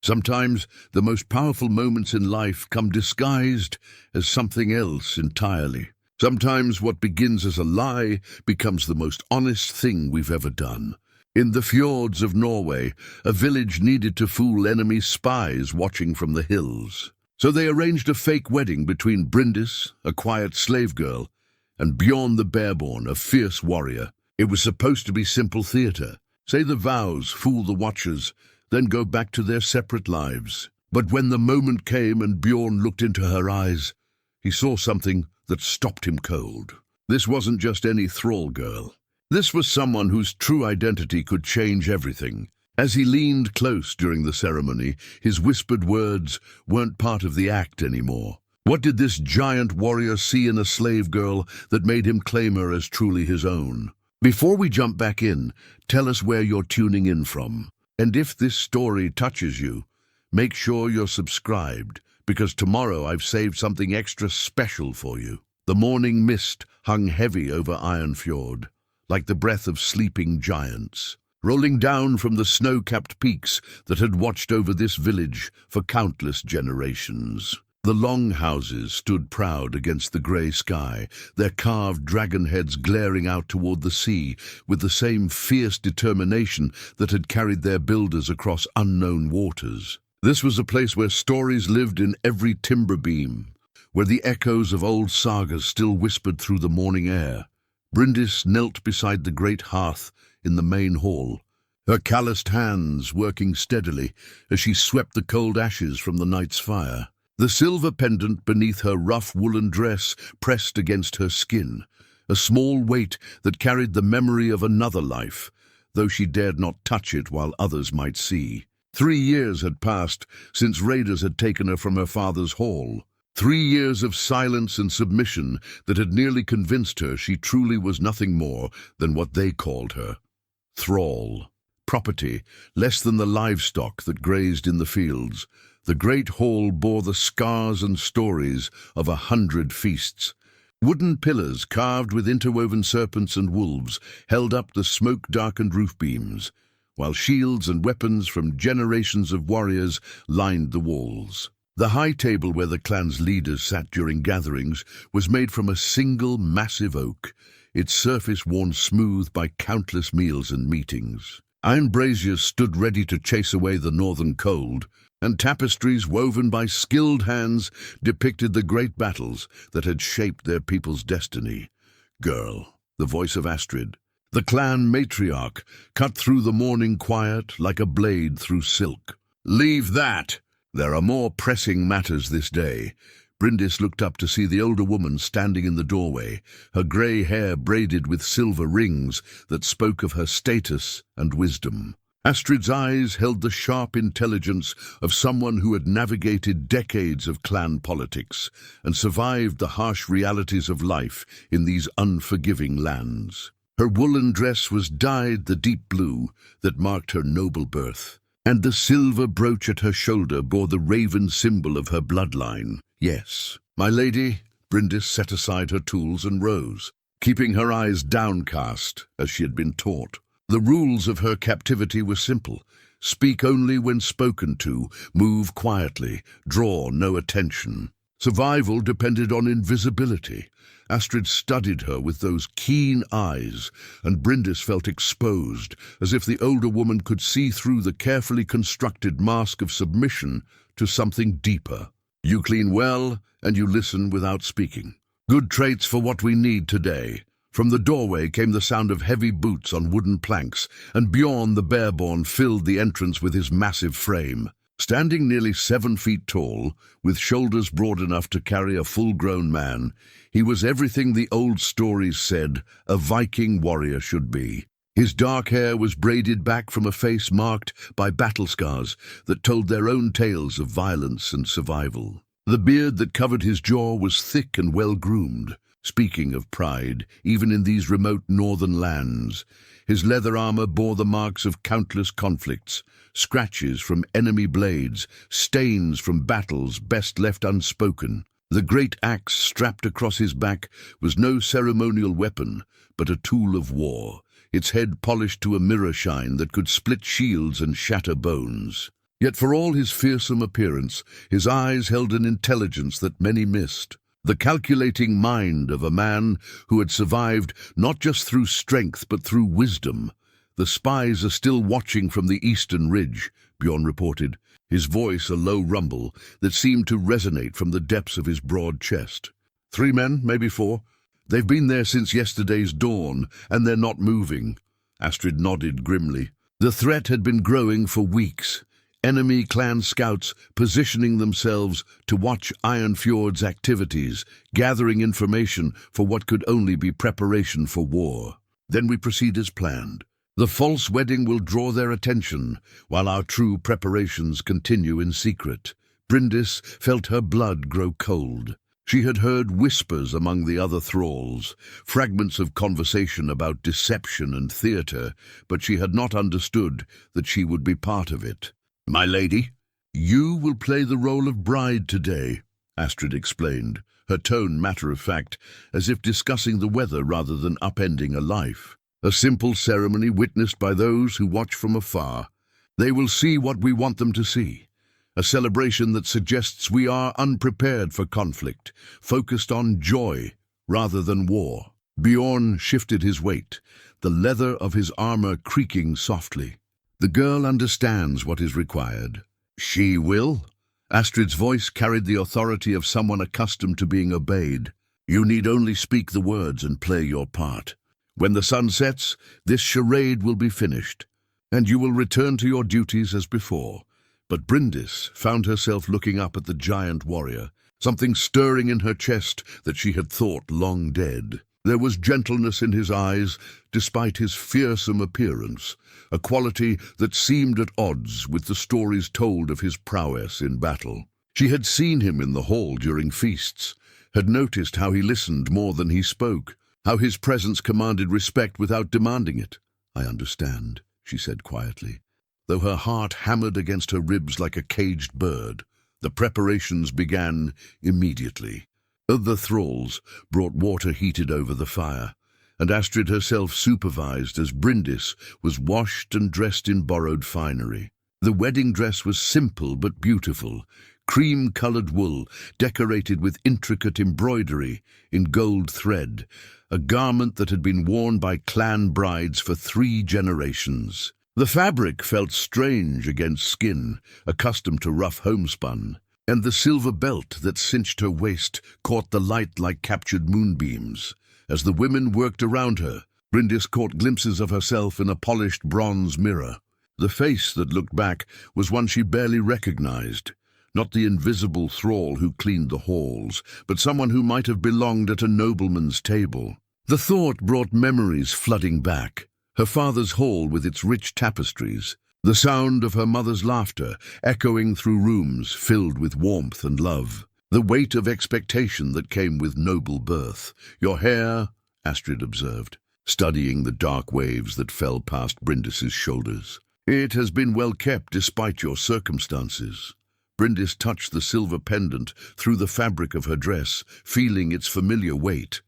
Sometimes the most powerful moments in life come disguised as something else entirely. Sometimes what begins as a lie becomes the most honest thing we've ever done. In the fjords of Norway, a village needed to fool enemy spies watching from the hills. So they arranged a fake wedding between Bryndis, a quiet slave girl, and Bjorn the Bearborn, a fierce warrior. It was supposed to be simple theater. Say the vows, fool the watchers, then go back to their separate lives. But when the moment came and Bjorn looked into her eyes, he saw something that stopped him cold. This wasn't just any thrall girl. This was someone whose true identity could change everything. As he leaned close during the ceremony, his whispered words weren't part of the act anymore. What did this giant warrior see in a slave girl that made him claim her as truly his own? Before we jump back in, tell us where you're tuning in from. And if this story touches you, make sure you're subscribed, because tomorrow I've saved something extra special for you. The morning mist hung heavy over Iron Fjord, like the breath of sleeping giants, rolling down from the snow-capped peaks that had watched over this village for countless generations. The long houses stood proud against the grey sky, their carved dragon heads glaring out toward the sea with the same fierce determination that had carried their builders across unknown waters. This was a place where stories lived in every timber beam, where the echoes of old sagas still whispered through the morning air. Bryndis knelt beside the great hearth in the main hall, her calloused hands working steadily as she swept the cold ashes from the night's fire. The silver pendant beneath her rough woolen dress pressed against her skin, a small weight that carried the memory of another life, though she dared not touch it while others might see. 3 years had passed since raiders had taken her from her father's hall. 3 years of silence and submission that had nearly convinced her she truly was nothing more than what they called her: thrall. Property, less than the livestock that grazed in the fields. The great hall bore the scars and stories of 100 feasts. Wooden pillars carved with interwoven serpents and wolves held up the smoke-darkened roof beams, while shields and weapons from generations of warriors lined the walls. The high table where the clan's leaders sat during gatherings was made from a single massive oak, its surface worn smooth by countless meals and meetings. Iron braziers stood ready to chase away the northern cold, and tapestries woven by skilled hands depicted the great battles that had shaped their people's destiny. Girl, the voice of Astrid, the clan matriarch, cut through the morning quiet like a blade through silk. "Leave that! There are more pressing matters this day." Bryndis looked up to see the older woman standing in the doorway, her grey hair braided with silver rings that spoke of her status and wisdom. Astrid's eyes held the sharp intelligence of someone who had navigated decades of clan politics and survived the harsh realities of life in these unforgiving lands. Her woolen dress was dyed the deep blue that marked her noble birth, and the silver brooch at her shoulder bore the raven symbol of her bloodline. "Yes, my lady." Bryndis set aside her tools and rose, keeping her eyes downcast as she had been taught. The rules of her captivity were simple: speak only when spoken to, move quietly, draw no attention. Survival depended on invisibility. Astrid studied her with those keen eyes, and Bryndis felt exposed, as if the older woman could see through the carefully constructed mask of submission to something deeper. "You clean well, and you listen without speaking. Good traits for what we need today." From the doorway came the sound of heavy boots on wooden planks, and Bjorn the Bearborn filled the entrance with his massive frame. Standing nearly 7 feet tall, with shoulders broad enough to carry a full-grown man, he was everything the old stories said a Viking warrior should be. His dark hair was braided back from a face marked by battle scars that told their own tales of violence and survival. The beard that covered his jaw was thick and well-groomed, speaking of pride, even in these remote northern lands. His leather armor bore the marks of countless conflicts, scratches from enemy blades, stains from battles best left unspoken. The great axe strapped across his back was no ceremonial weapon, but a tool of war, its head polished to a mirror shine that could split shields and shatter bones. Yet for all his fearsome appearance, his eyes held an intelligence that many missed. The calculating mind of a man who had survived not just through strength but through wisdom. "The spies are still watching from the eastern ridge," Bjorn reported, his voice a low rumble that seemed to resonate from the depths of his broad chest. "3 men, maybe 4. They've been there since yesterday's dawn, and they're not moving." Astrid nodded grimly. The threat had been growing for weeks. Enemy clan scouts positioning themselves to watch Iron Fjord's activities, gathering information for what could only be preparation for war. "Then we proceed as planned. The false wedding will draw their attention, while our true preparations continue in secret." Bryndis felt her blood grow cold. She had heard whispers among the other thralls, fragments of conversation about deception and theatre, but she had not understood that she would be part of it. "My lady, you will play the role of bride today," Astrid explained, her tone matter-of-fact, as if discussing the weather rather than upending a life. "A simple ceremony witnessed by those who watch from afar. They will see what we want them to see. A celebration that suggests we are unprepared for conflict, focused on joy rather than war." Bjorn shifted his weight, the leather of his armor creaking softly. "The girl understands what is required." "She will?" Astrid's voice carried the authority of someone accustomed to being obeyed. "You need only speak the words and play your part. When the sun sets, this charade will be finished, and you will return to your duties as before." But Bryndis found herself looking up at the giant warrior, something stirring in her chest that she had thought long dead. There was gentleness in his eyes, despite his fearsome appearance, a quality that seemed at odds with the stories told of his prowess in battle. She had seen him in the hall during feasts, had noticed how he listened more than he spoke, how his presence commanded respect without demanding it. "I understand," she said quietly, though her heart hammered against her ribs like a caged bird. The preparations began immediately. The thralls brought water heated over the fire, and Astrid herself supervised as Bryndis was washed and dressed in borrowed finery. The wedding dress was simple but beautiful, cream-colored wool decorated with intricate embroidery in gold thread, a garment that had been worn by clan brides for 3 generations. The fabric felt strange against skin, accustomed to rough homespun, and the silver belt that cinched her waist caught the light like captured moonbeams. As the women worked around her, Bryndis caught glimpses of herself in a polished bronze mirror. The face that looked back was one she barely recognized, not the invisible thrall who cleaned the halls, but someone who might have belonged at a nobleman's table. The thought brought memories flooding back. Her father's hall with its rich tapestries, the sound of her mother's laughter echoing through rooms filled with warmth and love, the weight of expectation that came with noble birth. "Your hair," Astrid observed, studying the dark waves that fell past Bryndis's shoulders. "It has been well kept despite your circumstances." Bryndis touched the silver pendant through the fabric of her dress, feeling its familiar weight.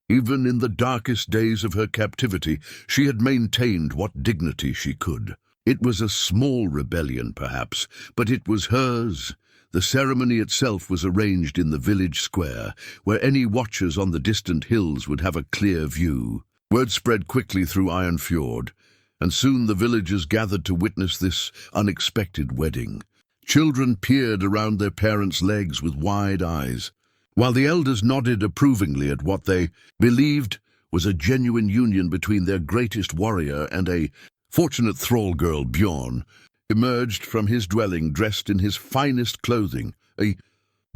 Even in the darkest days of her captivity, she had maintained what dignity she could. It was a small rebellion, perhaps, but it was hers. The ceremony itself was arranged in the village square, where any watchers on the distant hills would have a clear view. Word spread quickly through Iron Fjord, and soon the villagers gathered to witness this unexpected wedding. Children peered around their parents' legs with wide eyes, while the elders nodded approvingly at what they believed was a genuine union between their greatest warrior and a fortunate thrall girl. Bjorn emerged from his dwelling dressed in his finest clothing, a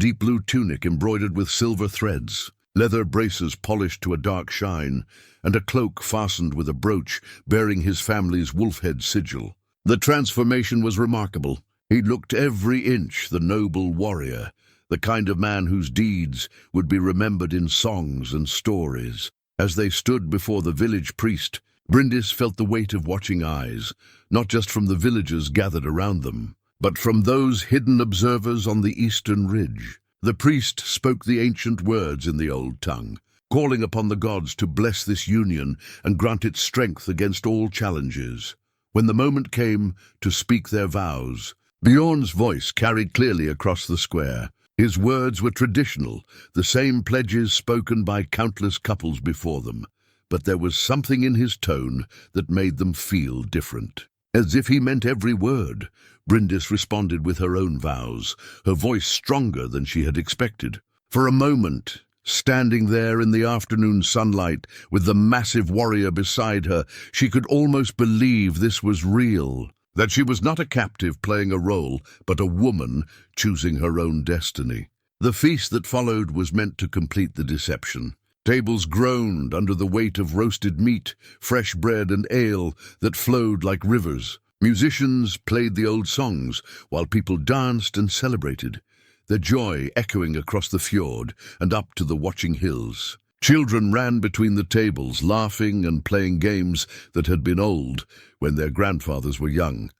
deep blue tunic embroidered with silver threads, leather braces polished to a dark shine, and a cloak fastened with a brooch bearing his family's wolf-head sigil. The transformation was remarkable. He looked every inch the noble warrior, the kind of man whose deeds would be remembered in songs and stories. As they stood before the village priest, Bryndis felt the weight of watching eyes, not just from the villagers gathered around them, but from those hidden observers on the eastern ridge. The priest spoke the ancient words in the old tongue, calling upon the gods to bless this union and grant it strength against all challenges. When the moment came to speak their vows, Bjorn's voice carried clearly across the square. His words were traditional, the same pledges spoken by countless couples before them. But there was something in his tone that made them feel different. As if he meant every word, Bryndis responded with her own vows, her voice stronger than she had expected. For a moment, standing there in the afternoon sunlight with the massive warrior beside her, she could almost believe this was real, that she was not a captive playing a role, but a woman choosing her own destiny. The feast that followed was meant to complete the deception. Tables groaned under the weight of roasted meat, fresh bread and ale that flowed like rivers. Musicians played the old songs, while people danced and celebrated, their joy echoing across the fjord and up to the watching hills. Children ran between the tables, laughing and playing games that had been old when their grandfathers were young.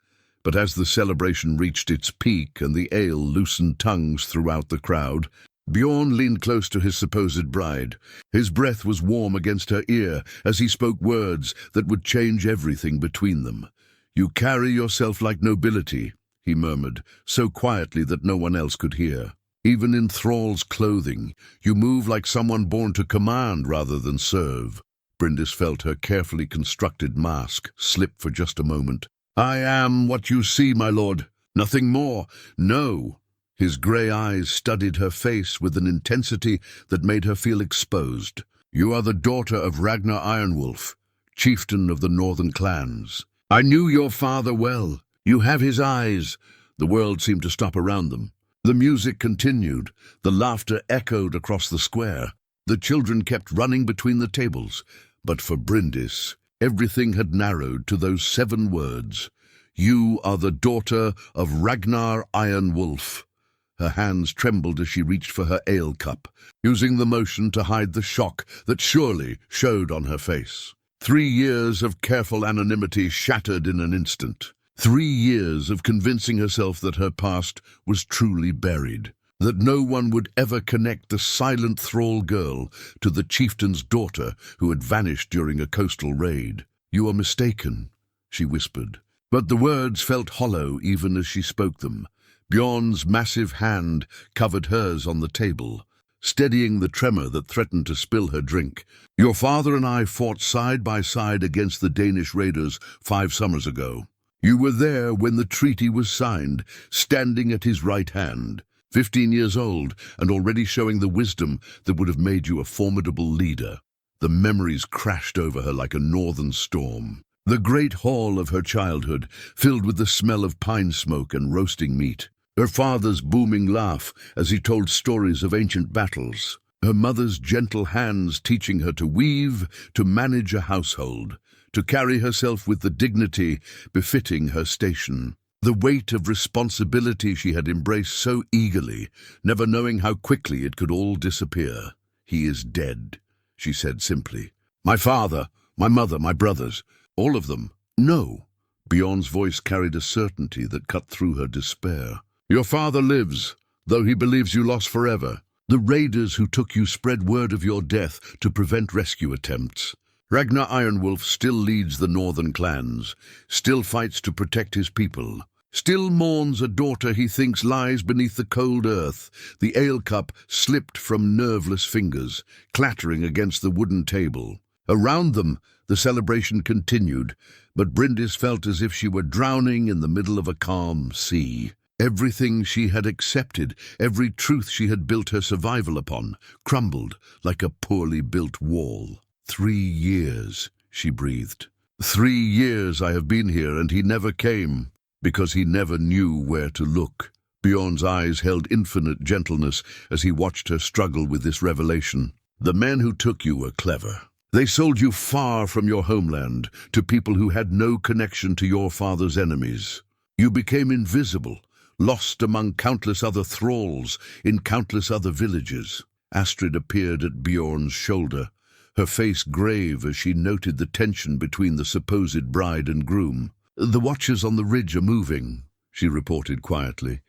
But as the celebration reached its peak and the ale loosened tongues throughout the crowd, Bjorn leaned close to his supposed bride. His breath was warm against her ear as he spoke words that would change everything between them. "You carry yourself like nobility," he murmured, so quietly that no one else could hear. "Even in thrall's clothing, you move like someone born to command rather than serve." Bryndis felt her carefully constructed mask slip for just a moment. "I am what you see, my lord. Nothing more. No." His grey eyes studied her face with an intensity that made her feel exposed. "You are the daughter of Ragnar Ironwolf, chieftain of the northern clans. I knew your father well. You have his eyes." The world seemed to stop around them. The music continued. The laughter echoed across the square. The children kept running between the tables. But for Bryndis, everything had narrowed to those 7 words. "You are the daughter of Ragnar Ironwolf." Her hands trembled as she reached for her ale cup, using the motion to hide the shock that surely showed on her face. 3 years of careful anonymity shattered in an instant. 3 years of convincing herself that her past was truly buried, that no one would ever connect the silent thrall girl to the chieftain's daughter who had vanished during a coastal raid. "You are mistaken," she whispered. But the words felt hollow even as she spoke them. Bjorn's massive hand covered hers on the table, steadying the tremor that threatened to spill her drink. "Your father and I fought side by side against the Danish raiders 5 summers ago. You were there when the treaty was signed, standing at his right hand, 15 years old and already showing the wisdom that would have made you a formidable leader." The memories crashed over her like a northern storm. The great hall of her childhood, filled with the smell of pine smoke and roasting meat. Her father's booming laugh as he told stories of ancient battles. Her mother's gentle hands teaching her to weave, to manage a household, to carry herself with the dignity befitting her station. The weight of responsibility she had embraced so eagerly, never knowing how quickly it could all disappear. "He is dead," she said simply. "My father, my mother, my brothers, all of them." "No." Bjorn's voice carried a certainty that cut through her despair. "Your father lives, though he believes you lost forever. The raiders who took you spread word of your death to prevent rescue attempts. Ragnar Ironwolf still leads the northern clans, still fights to protect his people, still mourns a daughter he thinks lies beneath the cold earth." The ale cup slipped from nerveless fingers, clattering against the wooden table. Around them, the celebration continued, but Bryndis felt as if she were drowning in the middle of a calm sea. Everything she had accepted, every truth she had built her survival upon, crumbled like a poorly built wall. 3 years, she breathed. 3 years I have been here, and he never came, because he never knew where to look. Bjorn's eyes held infinite gentleness as he watched her struggle with this revelation. "The men who took you were clever. They sold you far from your homeland, to people who had no connection to your father's enemies. You became invisible, lost among countless other thralls in countless other villages." Astrid appeared at Bjorn's shoulder, her face grave as she noted the tension between the supposed bride and groom. "The watchers on the ridge are moving," she reported quietly.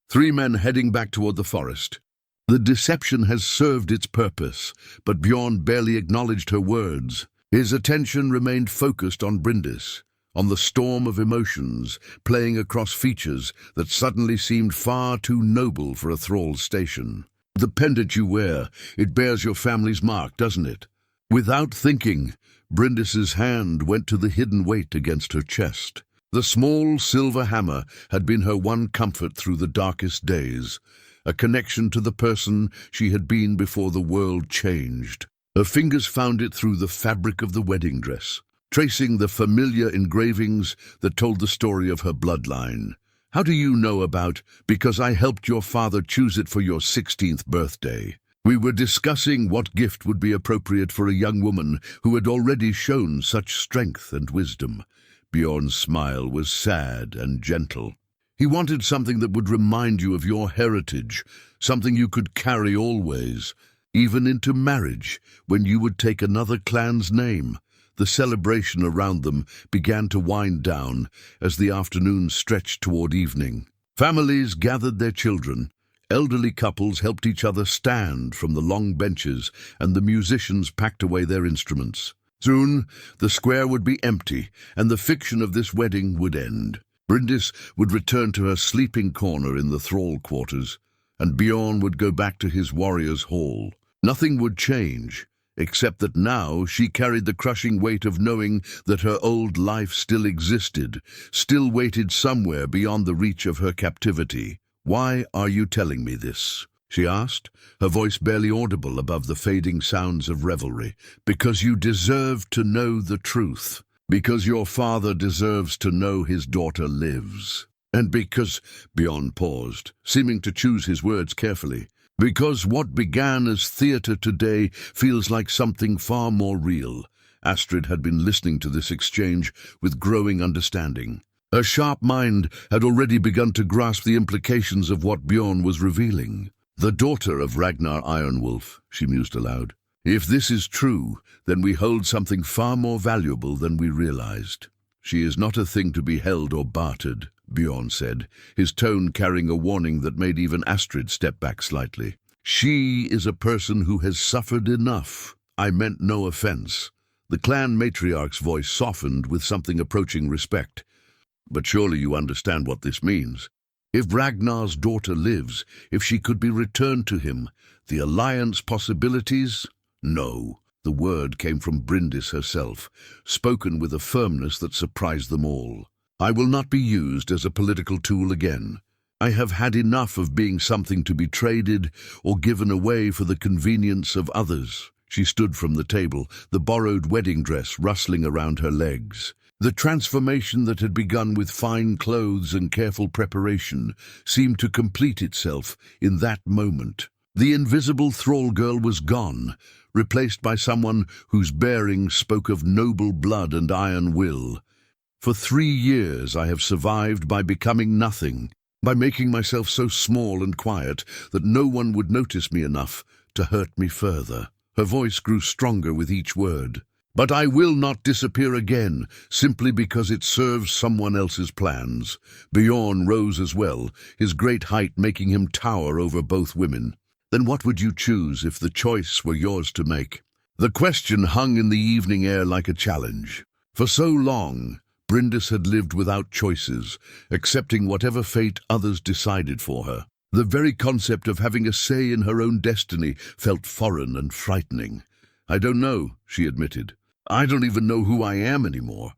3 men heading back toward the forest. The deception has served its purpose, but Bjorn barely acknowledged her words. His attention remained focused on Bryndis. on the storm of emotions playing across features that suddenly seemed far too noble for a thrall station. "The pendant you wear, it bears your family's mark, doesn't it?" Without thinking, Bryndis's hand went to the hidden weight against her chest. The small silver hammer had been her one comfort through the darkest days, a connection to the person she had been before the world changed. Her fingers found it through the fabric of the wedding dress, tracing the familiar engravings that told the story of her bloodline. "How do you know about, because I helped your father choose it for your 16th birthday. We were discussing what gift would be appropriate for a young woman who had already shown such strength and wisdom." Bjorn's smile was sad and gentle. He wanted something that would remind you of your heritage, something you could carry always, even into marriage, when you would take another clan's name. The celebration around them began to wind down as the afternoon stretched toward evening. Families gathered their children. Elderly couples helped each other stand from the long benches, and the musicians packed away their instruments. Soon, the square would be empty, and the fiction of this wedding would end. Bryndis would return to her sleeping corner in the thrall quarters, and Bjorn would go back to his warrior's hall. Nothing would change, except that now she carried the crushing weight of knowing that her old life still existed, still waited somewhere beyond the reach of her captivity. "Why are you telling me this?" she asked, her voice barely audible above the fading sounds of revelry. "Because you deserve to know the truth. Because your father deserves to know his daughter lives. And because—" Bjorn paused, seeming to choose his words carefully. "Because what began as theatre today feels like something far more real." Astrid had been listening to this exchange with growing understanding. Her sharp mind had already begun to grasp the implications of what Bjorn was revealing. "The daughter of Ragnar Ironwolf," she mused aloud. "If this is true, then we hold something far more valuable than we realized." "She is not a thing to be held or bartered," Bjorn said, his tone carrying a warning that made even Astrid step back slightly. "She is a person who has suffered enough. I meant no offense." The clan matriarch's voice softened with something approaching respect. "But surely you understand what this means. If Ragnar's daughter lives, if she could be returned to him, the alliance possibilities?" "No." The word came from Bryndis herself, spoken with a firmness that surprised them all. "I will not be used as a political tool again. I have had enough of being something to be traded or given away for the convenience of others." She stood from the table, the borrowed wedding dress rustling around her legs. The transformation that had begun with fine clothes and careful preparation seemed to complete itself in that moment. The invisible thrall girl was gone, replaced by someone whose bearing spoke of noble blood and iron will. "For 3 years I have survived by becoming nothing, by making myself so small and quiet that no one would notice me enough to hurt me further." Her voice grew stronger with each word. "But I will not disappear again, simply because it serves someone else's plans." Bjorn rose as well, his great height making him tower over both women. "Then what would you choose if the choice were yours to make?" The question hung in the evening air like a challenge. For so long, Bryndis had lived without choices, accepting whatever fate others decided for her. The very concept of having a say in her own destiny felt foreign and frightening. "I don't know," she admitted. "I don't even know who I am anymore.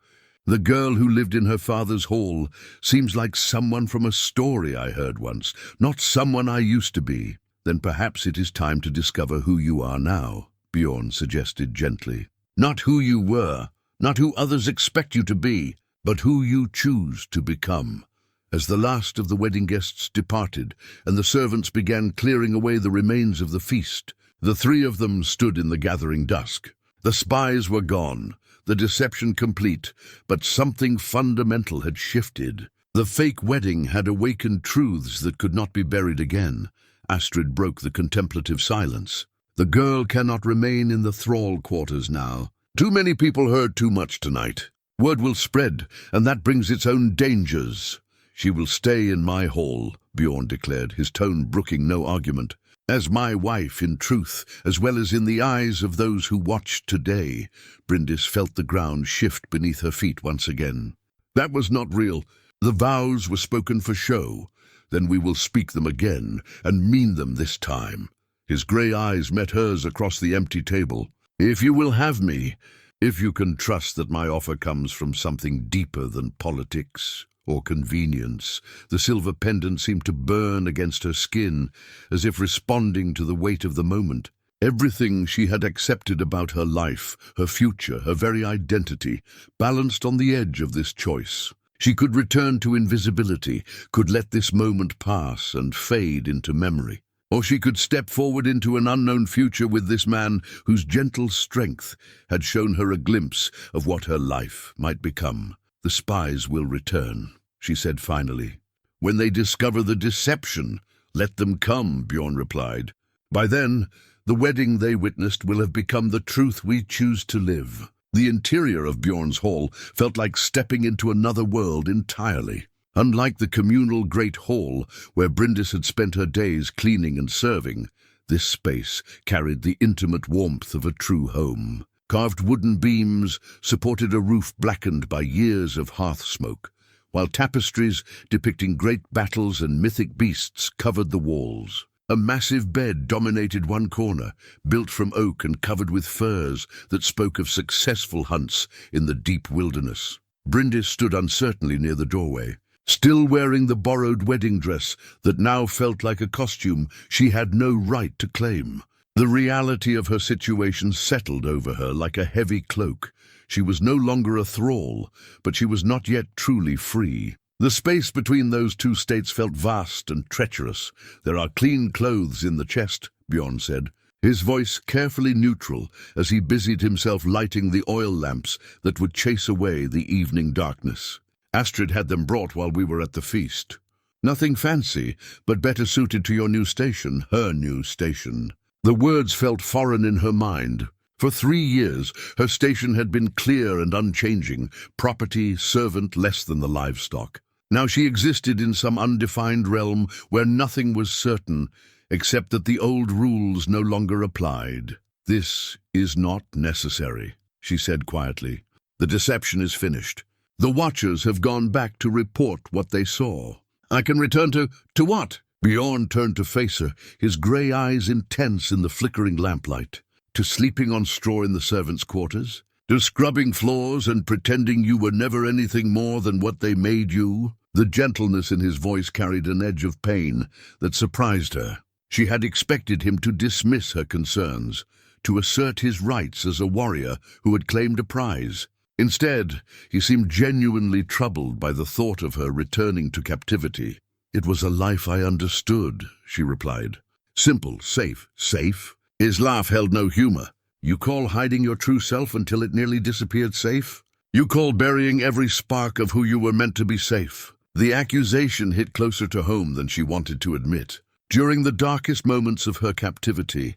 The girl who lived in her father's hall seems like someone from a story I heard once, not someone I used to be." "Then perhaps it is time to discover who you are now," Bjorn suggested gently. "Not who you were, not who others expect you to be, but who you choose to become." As the last of the wedding guests departed and the servants began clearing away the remains of the feast, the 3 of them stood in the gathering dusk. The spies were gone, the deception complete, but something fundamental had shifted. The fake wedding had awakened truths that could not be buried again. Astrid broke the contemplative silence. "The girl cannot remain in the thrall quarters now. Too many people heard too much tonight. Word will spread, and that brings its own dangers." "She will stay in my hall," Bjorn declared, his tone brooking no argument. "As my wife, in truth, as well as in the eyes of those who watched today." Bryndis felt the ground shift beneath her feet once again. That was not real. The vows were spoken for show. Then we will speak them again, and mean them this time. His grey eyes met hers across the empty table. If you will have me, if you can trust that my offer comes from something deeper than politics or convenience. The silver pendant seemed to burn against her skin, as if responding to the weight of the moment. Everything she had accepted about her life, her future, her very identity, balanced on the edge of this choice. She could return to invisibility, could let this moment pass and fade into memory. Or she could step forward into an unknown future with this man whose gentle strength had shown her a glimpse of what her life might become. The spies will return, she said finally. When they discover the deception, let them come, Bjorn replied. By then, the wedding they witnessed will have become the truth we choose to live. The interior of Bjorn's hall felt like stepping into another world entirely. Unlike the communal great hall where Bryndis had spent her days cleaning and serving, this space carried the intimate warmth of a true home. Carved wooden beams supported a roof blackened by years of hearth smoke, while tapestries depicting great battles and mythic beasts covered the walls. A massive bed dominated one corner, built from oak and covered with furs that spoke of successful hunts in the deep wilderness. Bryndis stood uncertainly near the doorway. Still wearing the borrowed wedding dress that now felt like a costume she had no right to claim. The reality of her situation settled over her like a heavy cloak. She was no longer a thrall, but she was not yet truly free. The space between those two states felt vast and treacherous. There are clean clothes in the chest, Bjorn said, his voice carefully neutral as he busied himself lighting the oil lamps that would chase away the evening darkness. Astrid had them brought while we were at the feast. Nothing fancy, but better suited to your new station, her new station. The words felt foreign in her mind. For 3 years, her station had been clear and unchanging, property, servant, less than the livestock. Now she existed in some undefined realm where nothing was certain, except that the old rules no longer applied. This is not necessary, she said quietly. The deception is finished. The Watchers have gone back to report what they saw. I can return to what? Bjorn turned to face her, his grey eyes intense in the flickering lamplight. To sleeping on straw in the servants' quarters? To scrubbing floors and pretending you were never anything more than what they made you? The gentleness in his voice carried an edge of pain that surprised her. She had expected him to dismiss her concerns, to assert his rights as a warrior who had claimed a prize. Instead, he seemed genuinely troubled by the thought of her returning to captivity. It was a life I understood, she replied. Simple, safe. Safe? His laugh held no humor. You call hiding your true self until it nearly disappeared safe? You call burying every spark of who you were meant to be safe? The accusation hit closer to home than she wanted to admit. During the darkest moments of her captivity,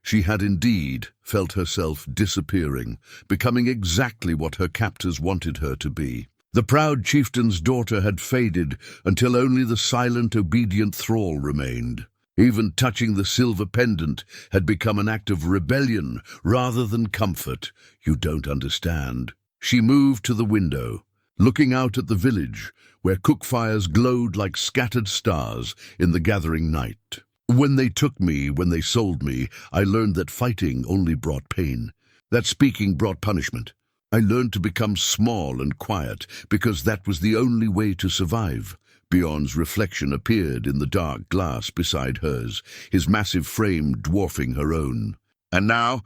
she had indeed felt herself disappearing, becoming exactly what her captors wanted her to be. The proud chieftain's daughter had faded until only the silent, obedient thrall remained. Even touching the silver pendant had become an act of rebellion rather than comfort. You don't understand. She moved to the window, looking out at the village, where cook fires glowed like scattered stars in the gathering night. When they took me, when they sold me, I learned that fighting only brought pain, that speaking brought punishment. I learned to become small and quiet because that was the only way to survive. Bjorn's reflection appeared in the dark glass beside hers, his massive frame dwarfing her own. And now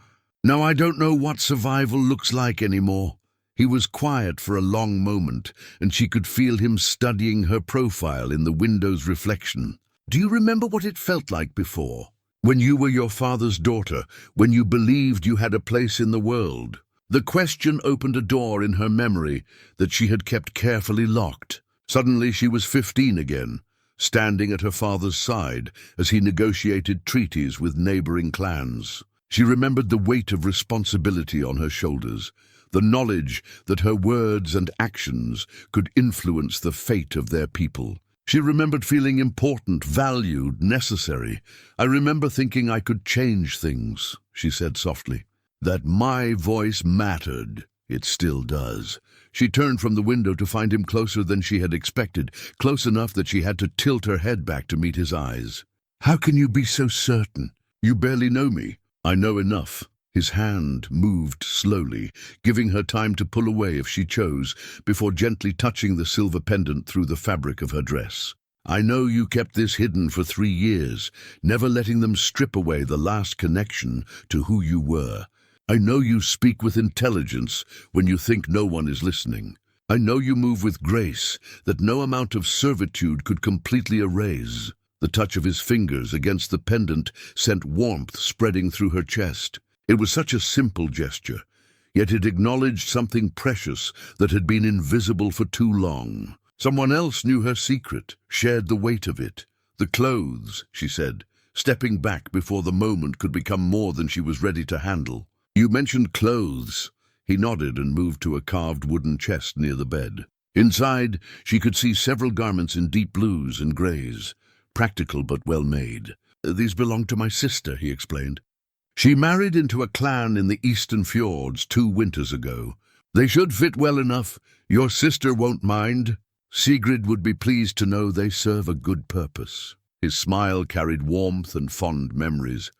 I don't know what survival looks like anymore. He was quiet for a long moment, and she could feel him studying her profile in the window's reflection. Do you remember what it felt like before? When you were your father's daughter, when you believed you had a place in the world? The question opened a door in her memory that she had kept carefully locked. Suddenly she was 15 again, standing at her father's side as he negotiated treaties with neighboring clans. She remembered the weight of responsibility on her shoulders, the knowledge that her words and actions could influence the fate of their people. She remembered feeling important, valued, necessary. I remember thinking I could change things, she said softly, that my voice mattered. It still does. She turned from the window to find him closer than she had expected, close enough that she had to tilt her head back to meet his eyes. "How can you be so certain? You barely know me." "I know enough." His hand moved slowly, giving her time to pull away if she chose, before gently touching the silver pendant through the fabric of her dress. "I know you kept this hidden for 3 years, never letting them strip away the last connection to who you were. I know you speak with intelligence when you think no one is listening. I know you move with grace that no amount of servitude could completely erase." The touch of his fingers against the pendant sent warmth spreading through her chest. It was such a simple gesture, yet it acknowledged something precious that had been invisible for too long. Someone else knew her secret, shared the weight of it. "The clothes," she said, stepping back before the moment could become more than she was ready to handle. "You mentioned clothes." He nodded and moved to a carved wooden chest near the bed. Inside, she could see several garments in deep blues and greys, practical but well made. "These belong to my sister," he explained. "She married into a clan in the eastern fjords 2 winters ago. They should fit well enough. Your sister won't mind. Sigrid would be pleased to know they serve a good purpose." His smile carried warmth and fond memories.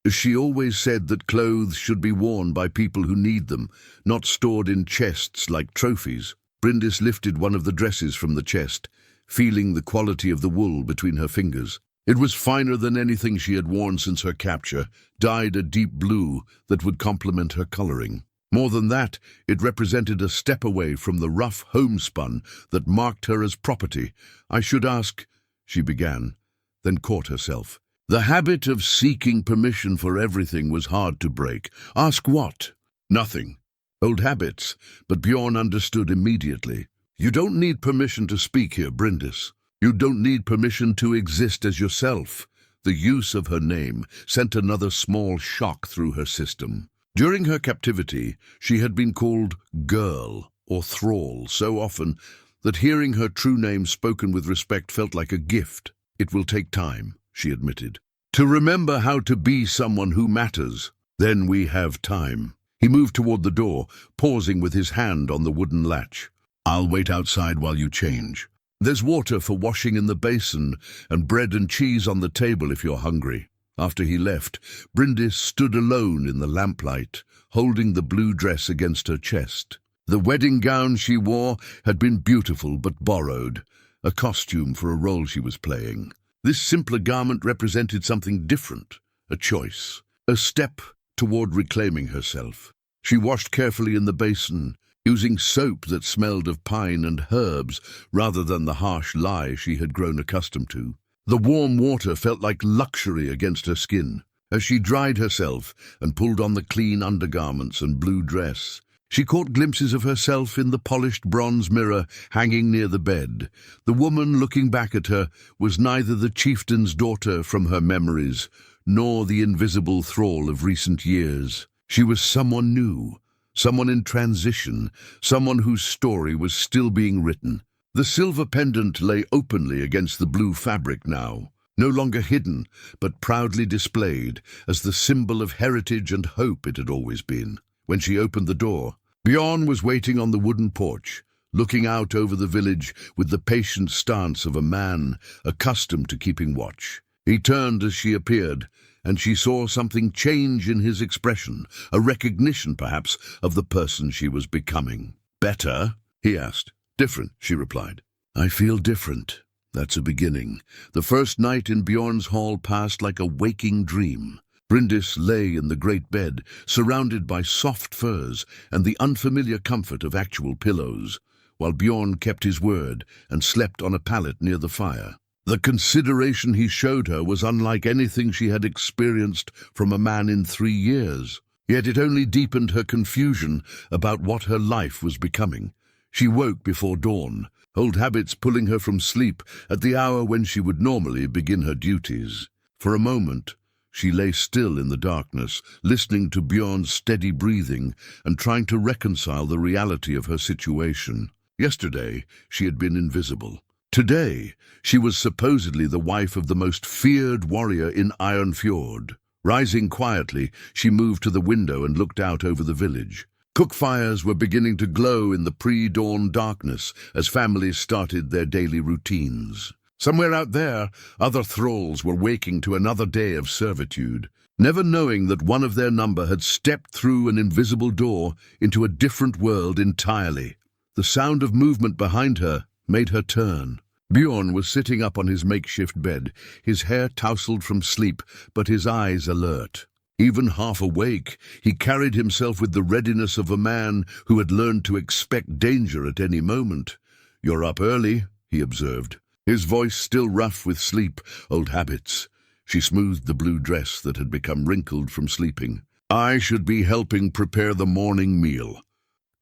"She always said that clothes should be worn by people who need them, not stored in chests like trophies." Bryndis lifted one of the dresses from the chest, feeling the quality of the wool between her fingers. It was finer than anything she had worn since her capture, dyed a deep blue that would complement her coloring. More than that, it represented a step away from the rough homespun that marked her as property. "I should ask," she began, then caught herself. The habit of seeking permission for everything was hard to break. "Ask what?" "Nothing. Old habits." But Bjorn understood immediately. "You don't need permission to speak here, Bryndis. You don't need permission to exist as yourself." The use of her name sent another small shock through her system. During her captivity, she had been called girl or thrall so often that hearing her true name spoken with respect felt like a gift. "It will take time," she admitted, "to remember how to be someone who matters. Then we have time." He moved toward the door, pausing with his hand on the wooden latch. "I'll wait outside while you change. There's water for washing in the basin and bread and cheese on the table if you're hungry." After he left, Bryndis stood alone in the lamplight, holding the blue dress against her chest. The wedding gown she wore had been beautiful but borrowed, a costume for a role she was playing. This simpler garment represented something different, a choice, a step toward reclaiming herself. She washed carefully in the basin, using soap that smelled of pine and herbs rather than the harsh lye she had grown accustomed to. The warm water felt like luxury against her skin. As she dried herself and pulled on the clean undergarments and blue dress, she caught glimpses of herself in the polished bronze mirror hanging near the bed. The woman looking back at her was neither the chieftain's daughter from her memories, nor the invisible thrall of recent years. She was someone new, someone in transition, someone whose story was still being written. The silver pendant lay openly against the blue fabric now, no longer hidden, but proudly displayed as the symbol of heritage and hope it had always been. When she opened the door, Bjorn was waiting on the wooden porch, looking out over the village with the patient stance of a man accustomed to keeping watch. He turned as she appeared, and she saw something change in his expression, a recognition, perhaps, of the person she was becoming. "Better?" he asked. "Different," she replied. "I feel different. That's a beginning." The first night in Bjorn's hall passed like a waking dream. Bryndis lay in the great bed, surrounded by soft furs and the unfamiliar comfort of actual pillows, while Bjorn kept his word and slept on a pallet near the fire. The consideration he showed her was unlike anything she had experienced from a man in 3 years. Yet it only deepened her confusion about what her life was becoming. She woke before dawn, old habits pulling her from sleep at the hour when she would normally begin her duties. For a moment, she lay still in the darkness, listening to Bjorn's steady breathing and trying to reconcile the reality of her situation. Yesterday, she had been invisible. Today, she was supposedly the wife of the most feared warrior in Iron Fjord. Rising quietly, she moved to the window and looked out over the village. Cook fires were beginning to glow in the pre-dawn darkness as families started their daily routines. Somewhere out there, other thralls were waking to another day of servitude, never knowing that one of their number had stepped through an invisible door into a different world entirely. The sound of movement behind her made her turn. Bjorn was sitting up on his makeshift bed, his hair tousled from sleep, but his eyes alert. Even half awake, he carried himself with the readiness of a man who had learned to expect danger at any moment. "You're up early," he observed, his voice still rough with sleep, old habits. She smoothed the blue dress that had become wrinkled from sleeping. "I should be helping prepare the morning meal,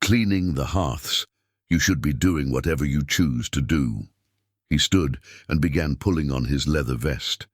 cleaning the hearths. You should be doing whatever you choose to do." He stood and began pulling on his leather vest,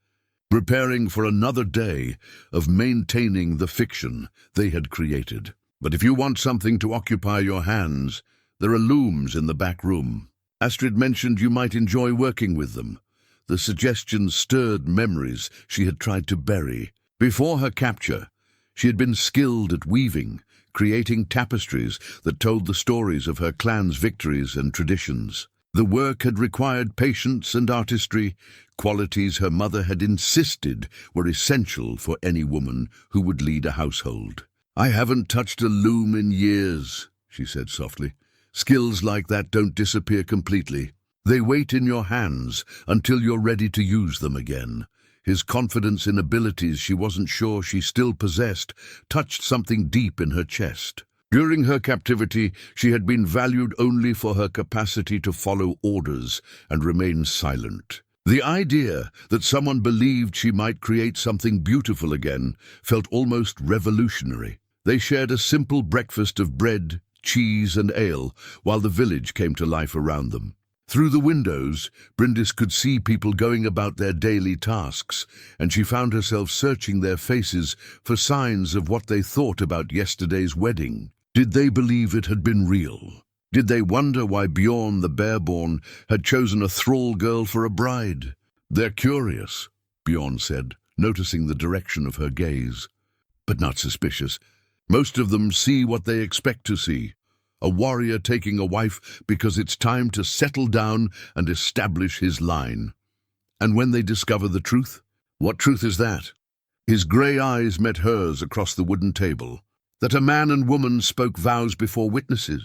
preparing for another day of maintaining the fiction they had created. "But if you want something to occupy your hands, there are looms in the back room. Astrid mentioned you might enjoy working with them." The suggestion stirred memories she had tried to bury. Before her capture, she had been skilled at weaving, creating tapestries that told the stories of her clan's victories and traditions. The work had required patience and artistry, qualities her mother had insisted were essential for any woman who would lead a household. "I haven't touched a loom in years," she said softly. "Skills like that don't disappear completely. They wait in your hands until you're ready to use them again." His confidence in abilities she wasn't sure she still possessed touched something deep in her chest. During her captivity, she had been valued only for her capacity to follow orders and remain silent. The idea that someone believed she might create something beautiful again felt almost revolutionary. They shared a simple breakfast of bread, cheese, and ale while the village came to life around them. Through the windows, Bryndis could see people going about their daily tasks, and she found herself searching their faces for signs of what they thought about yesterday's wedding. Did they believe it had been real? Did they wonder why Bjorn the Bearborn had chosen a thrall girl for a bride? "They're curious," Bjorn said, noticing the direction of her gaze. "But not suspicious. Most of them see what they expect to see. A warrior taking a wife because it's time to settle down and establish his line. And when they discover the truth, what truth is that?" His grey eyes met hers across the wooden table. "That a man and woman spoke vows before witnesses.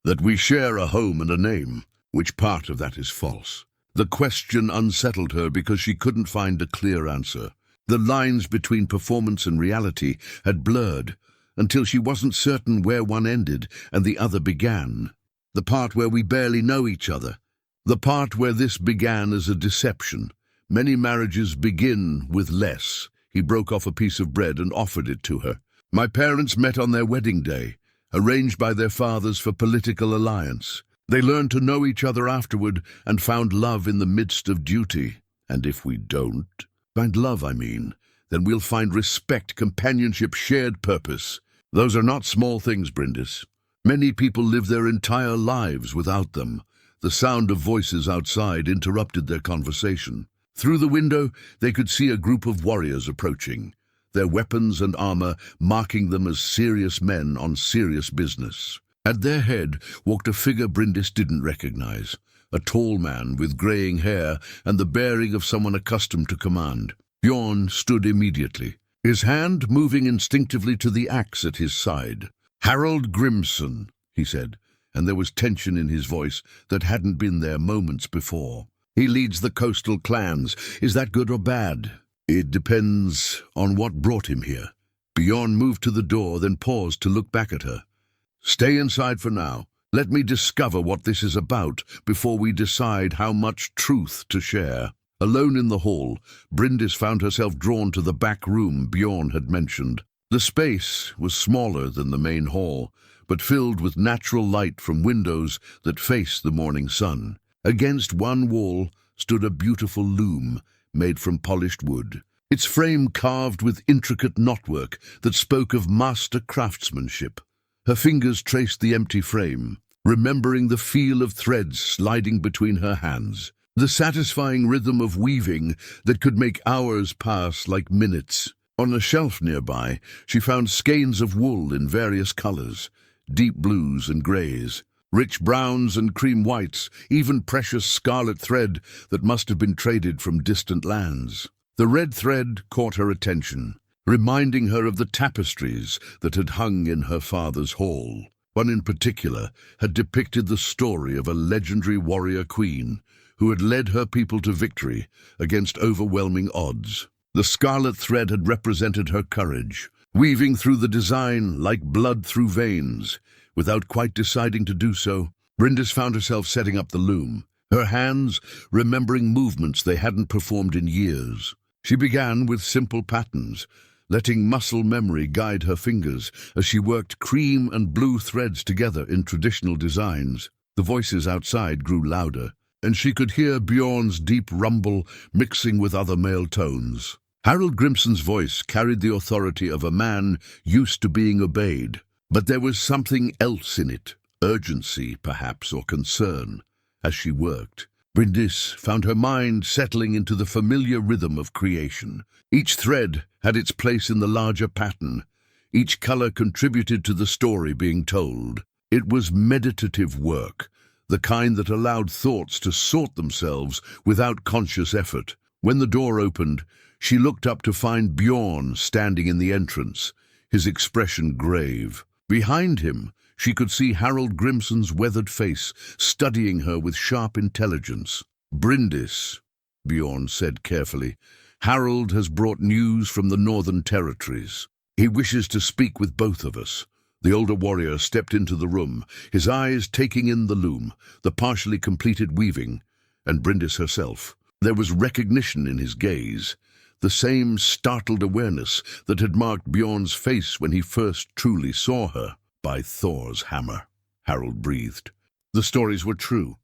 That we share a home and a name. Which part of that is false?" The question unsettled her because she couldn't find a clear answer. The lines between performance and reality had blurred until she wasn't certain where one ended and the other began. The part where we barely know each other. The part where this began as a deception. Many marriages begin with less. He broke off a piece of bread and offered it to her. "My parents met on their wedding day, arranged by their fathers for political alliance. They learned to know each other afterward and found love in the midst of duty. And if we don't find love, then we'll find respect, companionship, shared purpose. Those are not small things, Bryndis. Many people live their entire lives without them." The sound of voices outside interrupted their conversation. Through the window, they could see a group of warriors approaching, their weapons and armor marking them as serious men on serious business. At their head walked a figure Bryndis didn't recognize, a tall man with graying hair and the bearing of someone accustomed to command. Bjorn stood immediately, his hand moving instinctively to the axe at his side. "Harold Grimson," he said, and there was tension in his voice that hadn't been there moments before. "He leads the coastal clans. Is that good or bad?" "It depends on what brought him here." Bjorn moved to the door, then paused to look back at her. "Stay inside for now. Let me discover what this is about before we decide how much truth to share." Alone in the hall, Bryndis found herself drawn to the back room Bjorn had mentioned. The space was smaller than the main hall, but filled with natural light from windows that faced the morning sun. Against one wall stood a beautiful loom made from polished wood, its frame carved with intricate knotwork that spoke of master craftsmanship. Her fingers traced the empty frame, remembering the feel of threads sliding between her hands, the satisfying rhythm of weaving that could make hours pass like minutes. On a shelf nearby, she found skeins of wool in various colors, deep blues and greys, rich browns and cream whites, even precious scarlet thread that must have been traded from distant lands. The red thread caught her attention, reminding her of the tapestries that had hung in her father's hall. One in particular had depicted the story of a legendary warrior queen who had led her people to victory against overwhelming odds. The scarlet thread had represented her courage, weaving through the design like blood through veins. Without quite deciding to do so, Bryndis found herself setting up the loom, her hands remembering movements they hadn't performed in years. She began with simple patterns, letting muscle memory guide her fingers as she worked cream and blue threads together in traditional designs. The voices outside grew louder, and she could hear Bjorn's deep rumble mixing with other male tones. Harold Grimson's voice carried the authority of a man used to being obeyed, but there was something else in it, urgency perhaps, or concern. As she worked, Bryndis found her mind settling into the familiar rhythm of creation. Each thread had its place in the larger pattern. Each color contributed to the story being told. It was meditative work, the kind that allowed thoughts to sort themselves without conscious effort. When the door opened, she looked up to find Bjorn standing in the entrance, his expression grave. Behind him, she could see Harold Grimson's weathered face, studying her with sharp intelligence. "Bryndis," Bjorn said carefully, "Harold has brought news from the Northern Territories. He wishes to speak with both of us." The older warrior stepped into the room, his eyes taking in the loom, the partially completed weaving, and Bryndis herself. There was recognition in his gaze, the same startled awareness that had marked Bjorn's face when he first truly saw her. "By Thor's hammer," Harold breathed. The stories were true.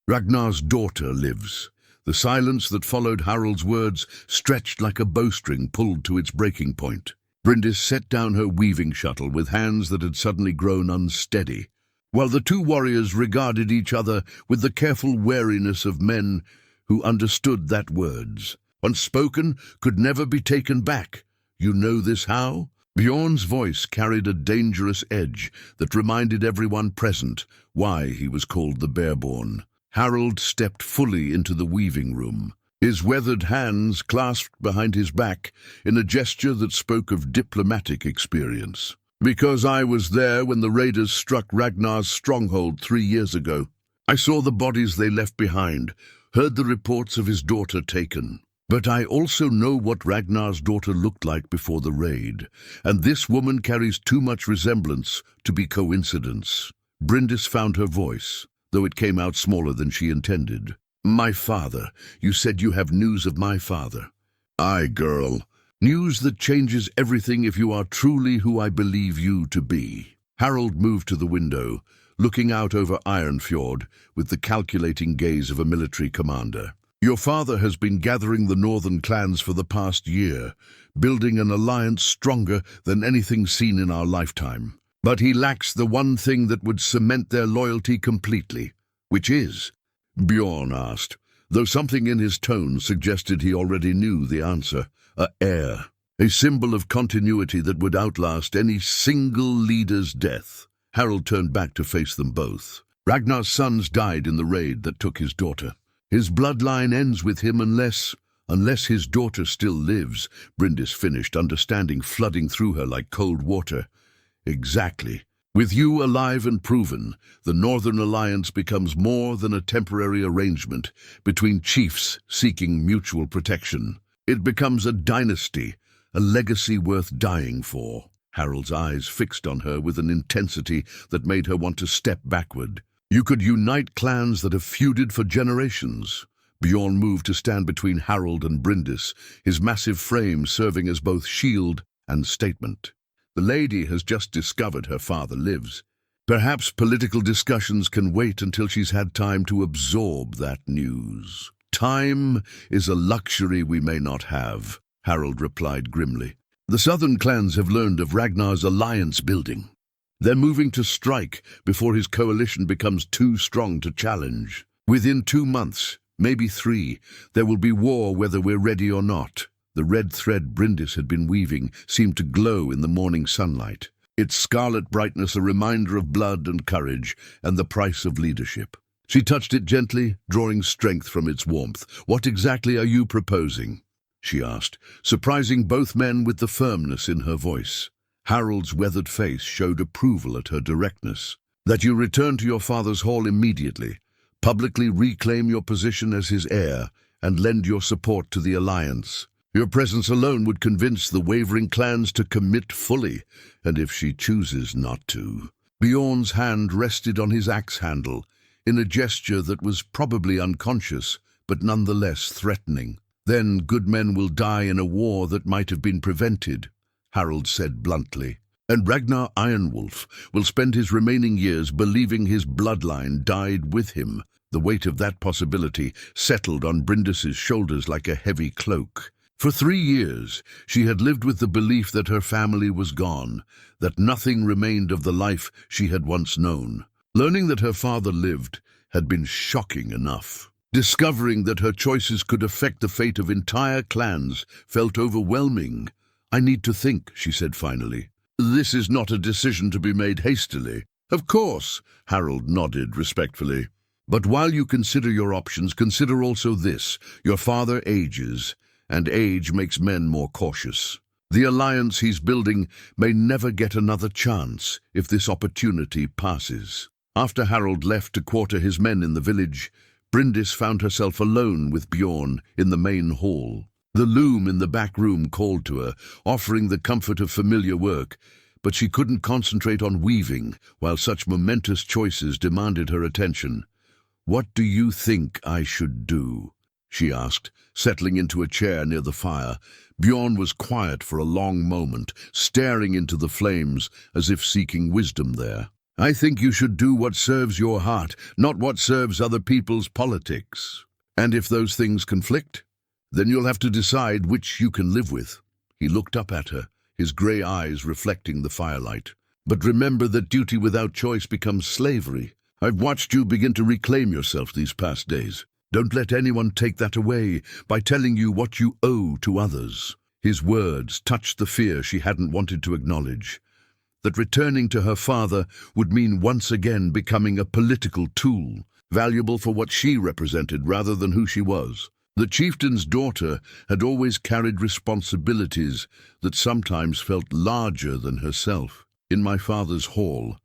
Ragnar's daughter lives. The silence that followed Harold's words stretched like a bowstring pulled to its breaking point. Bryndis set down her weaving shuttle with hands that had suddenly grown unsteady, while the two warriors regarded each other with the careful wariness of men who understood that words, once spoken, could never be taken back. "You know this how?" Bjorn's voice carried a dangerous edge that reminded everyone present why he was called the Bearborn. Harold stepped fully into the weaving room, his weathered hands clasped behind his back in a gesture that spoke of diplomatic experience. "Because I was there when the raiders struck Ragnar's stronghold 3 years ago. I saw the bodies they left behind, heard the reports of his daughter taken. But I also know what Ragnar's daughter looked like before the raid, and this woman carries too much resemblance to be coincidence." Bryndis found her voice, though it came out smaller than she intended. "My father. You said you have news of my father." "Aye, girl. News that changes everything if you are truly who I believe you to be." Harold moved to the window, looking out over Ironfjord with the calculating gaze of a military commander. "Your father has been gathering the northern clans for the past year, building an alliance stronger than anything seen in our lifetime. But he lacks the one thing that would cement their loyalty completely." "Which is?" Bjorn asked, though something in his tone suggested he already knew the answer. "A heir, a symbol of continuity that would outlast any single leader's death." Harold turned back to face them both. "Ragnar's sons died in the raid that took his daughter. His bloodline ends with him unless his daughter still lives," Bryndis finished, understanding flooding through her like cold water. "Exactly. With you alive and proven, the Northern Alliance becomes more than a temporary arrangement between chiefs seeking mutual protection. It becomes a dynasty, a legacy worth dying for." Harold's eyes fixed on her with an intensity that made her want to step backward. "You could unite clans that have feuded for generations." Bjorn moved to stand between Harold and Bryndis, his massive frame serving as both shield and statement. "The lady has just discovered her father lives. Perhaps political discussions can wait until she's had time to absorb that news." "Time is a luxury we may not have," Harold replied grimly. "The southern clans have learned of Ragnar's alliance building. They're moving to strike before his coalition becomes too strong to challenge. Within 2 months, maybe 3, there will be war whether we're ready or not." The red thread Bryndis had been weaving seemed to glow in the morning sunlight. its scarlet brightness a reminder of blood and courage and the price of leadership. She touched it gently, drawing strength from its warmth. "What exactly are you proposing?" she asked, surprising both men with the firmness in her voice. Harold's weathered face showed approval at her directness. "That you return to your father's hall immediately, publicly reclaim your position as his heir, and lend your support to the alliance. Your presence alone would convince the wavering clans to commit fully, and if she chooses not to." Bjorn's hand rested on his axe handle, in a gesture that was probably unconscious, but nonetheless threatening. "Then good men will die in a war that might have been prevented," Harold said bluntly. "And Ragnar Ironwolf will spend his remaining years believing his bloodline died with him." The weight of that possibility settled on Bryndis's shoulders like a heavy cloak. For 3 years, she had lived with the belief that her family was gone, that nothing remained of the life she had once known. Learning that her father lived had been shocking enough. Discovering that her choices could affect the fate of entire clans felt overwhelming. "I need to think," she said finally. "This is not a decision to be made hastily." "Of course," Harold nodded respectfully. "But while you consider your options, consider also this. Your father ages, and age makes men more cautious. The alliance he's building may never get another chance if this opportunity passes." After Harold left to quarter his men in the village, Bryndis found herself alone with Bjorn in the main hall. The loom in the back room called to her, offering the comfort of familiar work, but she couldn't concentrate on weaving while such momentous choices demanded her attention. "What do you think I should do?" she asked, settling into a chair near the fire. Bjorn was quiet for a long moment, staring into the flames as if seeking wisdom there. "I think you should do what serves your heart, not what serves other people's politics. And if those things conflict, then you'll have to decide which you can live with." He looked up at her, his grey eyes reflecting the firelight. "But remember that duty without choice becomes slavery. I've watched you begin to reclaim yourself these past days. Don't let anyone take that away by telling you what you owe to others." His words touched the fear she hadn't wanted to acknowledge. That returning to her father would mean once again becoming a political tool, valuable for what she represented rather than who she was. The chieftain's daughter had always carried responsibilities that sometimes felt larger than herself. "In my father's hall,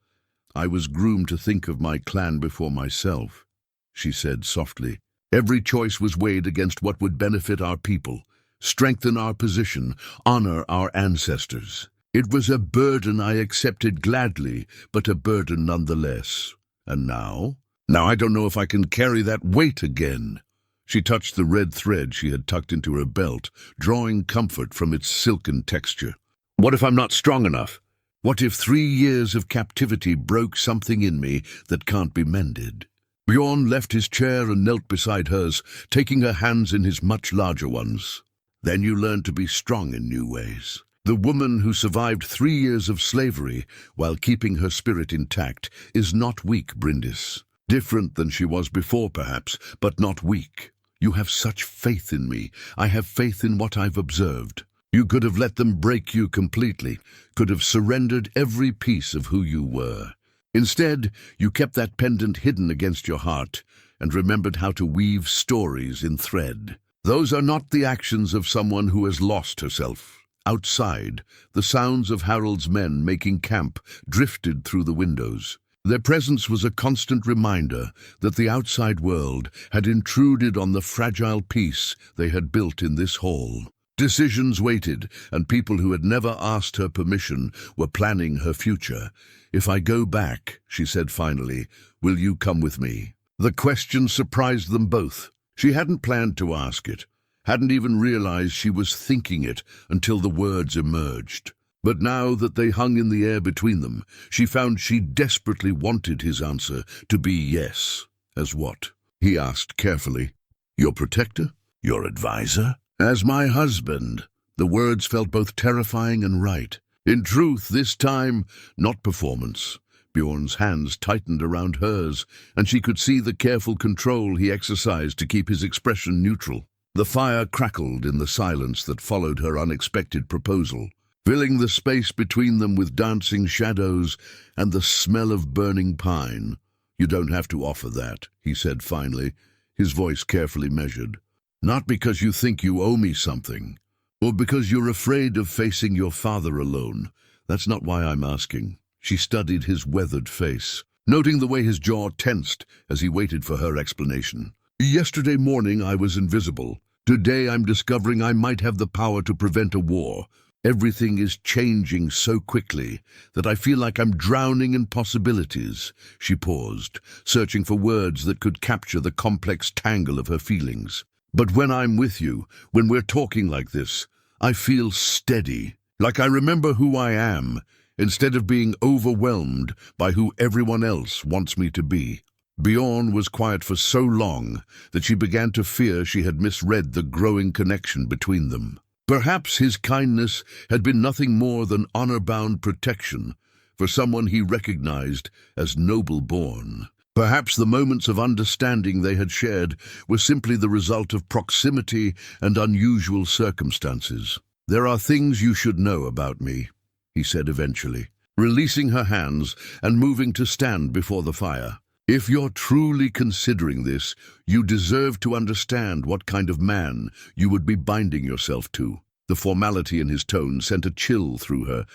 I was groomed to think of my clan before myself," she said softly. "Every choice was weighed against what would benefit our people, strengthen our position, honor our ancestors. It was a burden I accepted gladly, but a burden nonetheless. And now I don't know if I can carry that weight again." She touched the red thread she had tucked into her belt, drawing comfort from its silken texture. "What if I'm not strong enough? What if 3 years of captivity broke something in me that can't be mended?" Bjorn left his chair and knelt beside hers, taking her hands in his much larger ones. "Then you learn to be strong in new ways. The woman who survived 3 years of slavery while keeping her spirit intact is not weak, Bryndis. Different than she was before, perhaps, but not weak. You have such faith in me. I have faith in what I've observed. You could have let them break you completely, could have surrendered every piece of who you were. Instead, you kept that pendant hidden against your heart and remembered how to weave stories in thread. Those are not the actions of someone who has lost herself." Outside, the sounds of Harold's men making camp drifted through the windows. Their presence was a constant reminder that the outside world had intruded on the fragile peace they had built in this hall. Decisions waited, and people who had never asked her permission were planning her future. "If I go back," she said finally, "will you come with me?" The question surprised them both. She hadn't planned to ask it, hadn't even realized she was thinking it until the words emerged. But now that they hung in the air between them, she found she desperately wanted his answer to be yes. "As what?" he asked carefully. "Your protector? Your advisor?" "As my husband." The words felt both terrifying and right. In truth, this time, not performance. Bjorn's hands tightened around hers, and she could see the careful control he exercised to keep his expression neutral. The fire crackled in the silence that followed her unexpected proposal. filling the space between them with dancing shadows and the smell of burning pine. "You don't have to offer that," he said finally, his voice carefully measured. "Not because you think you owe me something, or because you're afraid of facing your father alone. That's not why I'm asking." She studied his weathered face, noting the way his jaw tensed as he waited for her explanation. "Yesterday morning I was invisible. Today I'm discovering I might have the power to prevent a war. Everything is changing so quickly that I feel like I'm drowning in possibilities." She paused, searching for words that could capture the complex tangle of her feelings. "But when I'm with you, when we're talking like this, I feel steady, like I remember who I am, instead of being overwhelmed by who everyone else wants me to be." Bjorn was quiet for so long that she began to fear she had misread the growing connection between them. Perhaps his kindness had been nothing more than honor-bound protection for someone he recognized as noble-born. Perhaps the moments of understanding they had shared were simply the result of proximity and unusual circumstances. "There are things you should know about me," he said eventually, releasing her hands and moving to stand before the fire. "If you're truly considering this, you deserve to understand what kind of man you would be binding yourself to." The formality in his tone sent a chill through her,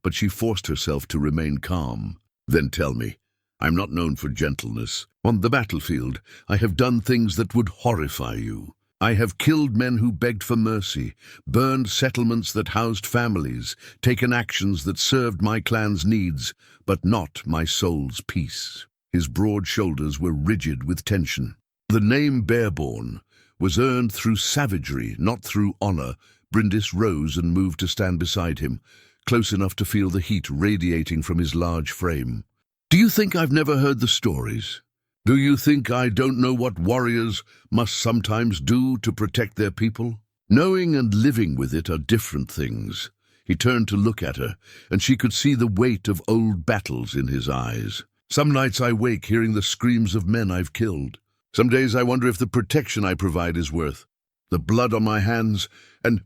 but she forced herself to remain calm. "Then tell me. I'm not known for gentleness. On the battlefield, I have done things that would horrify you. I have killed men who begged for mercy, burned settlements that housed families, taken actions that served my clan's needs, but not my soul's peace." His broad shoulders were rigid with tension. The name Bearborn was earned through savagery, not through honor. Bryndis rose and moved to stand beside him, close enough to feel the heat radiating from his large frame. "Do you think I've never heard the stories? Do you think I don't know what warriors must sometimes do to protect their people? Knowing and living with it are different things." He turned to look at her, and she could see the weight of old battles in his eyes. "Some nights I wake hearing the screams of men I've killed. Some days I wonder if the protection I provide is worth the blood on my hands, and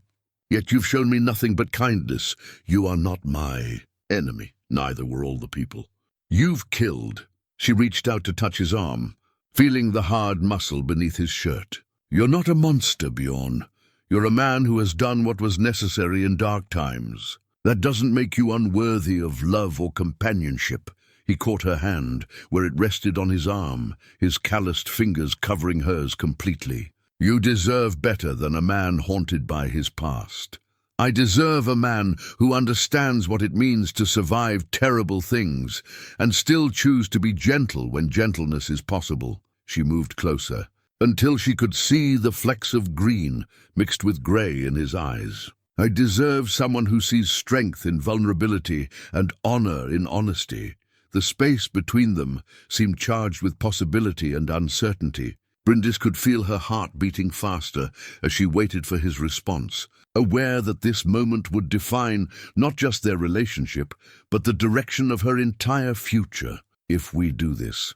yet you've shown me nothing but kindness. You are not my enemy. Neither were all the people you've killed." She reached out to touch his arm, feeling the hard muscle beneath his shirt. "You're not a monster, Bjorn. You're a man who has done what was necessary in dark times. That doesn't make you unworthy of love or companionship." He caught her hand where it rested on his arm, his calloused fingers covering hers completely. "You deserve better than a man haunted by his past. I deserve a man who understands what it means to survive terrible things and still choose to be gentle when gentleness is possible." She moved closer, until she could see the flecks of green mixed with gray in his eyes. "I deserve someone who sees strength in vulnerability and honor in honesty." The space between them seemed charged with possibility and uncertainty. Bryndis could feel her heart beating faster as she waited for his response, aware that this moment would define not just their relationship, but the direction of her entire future. "If we do this,"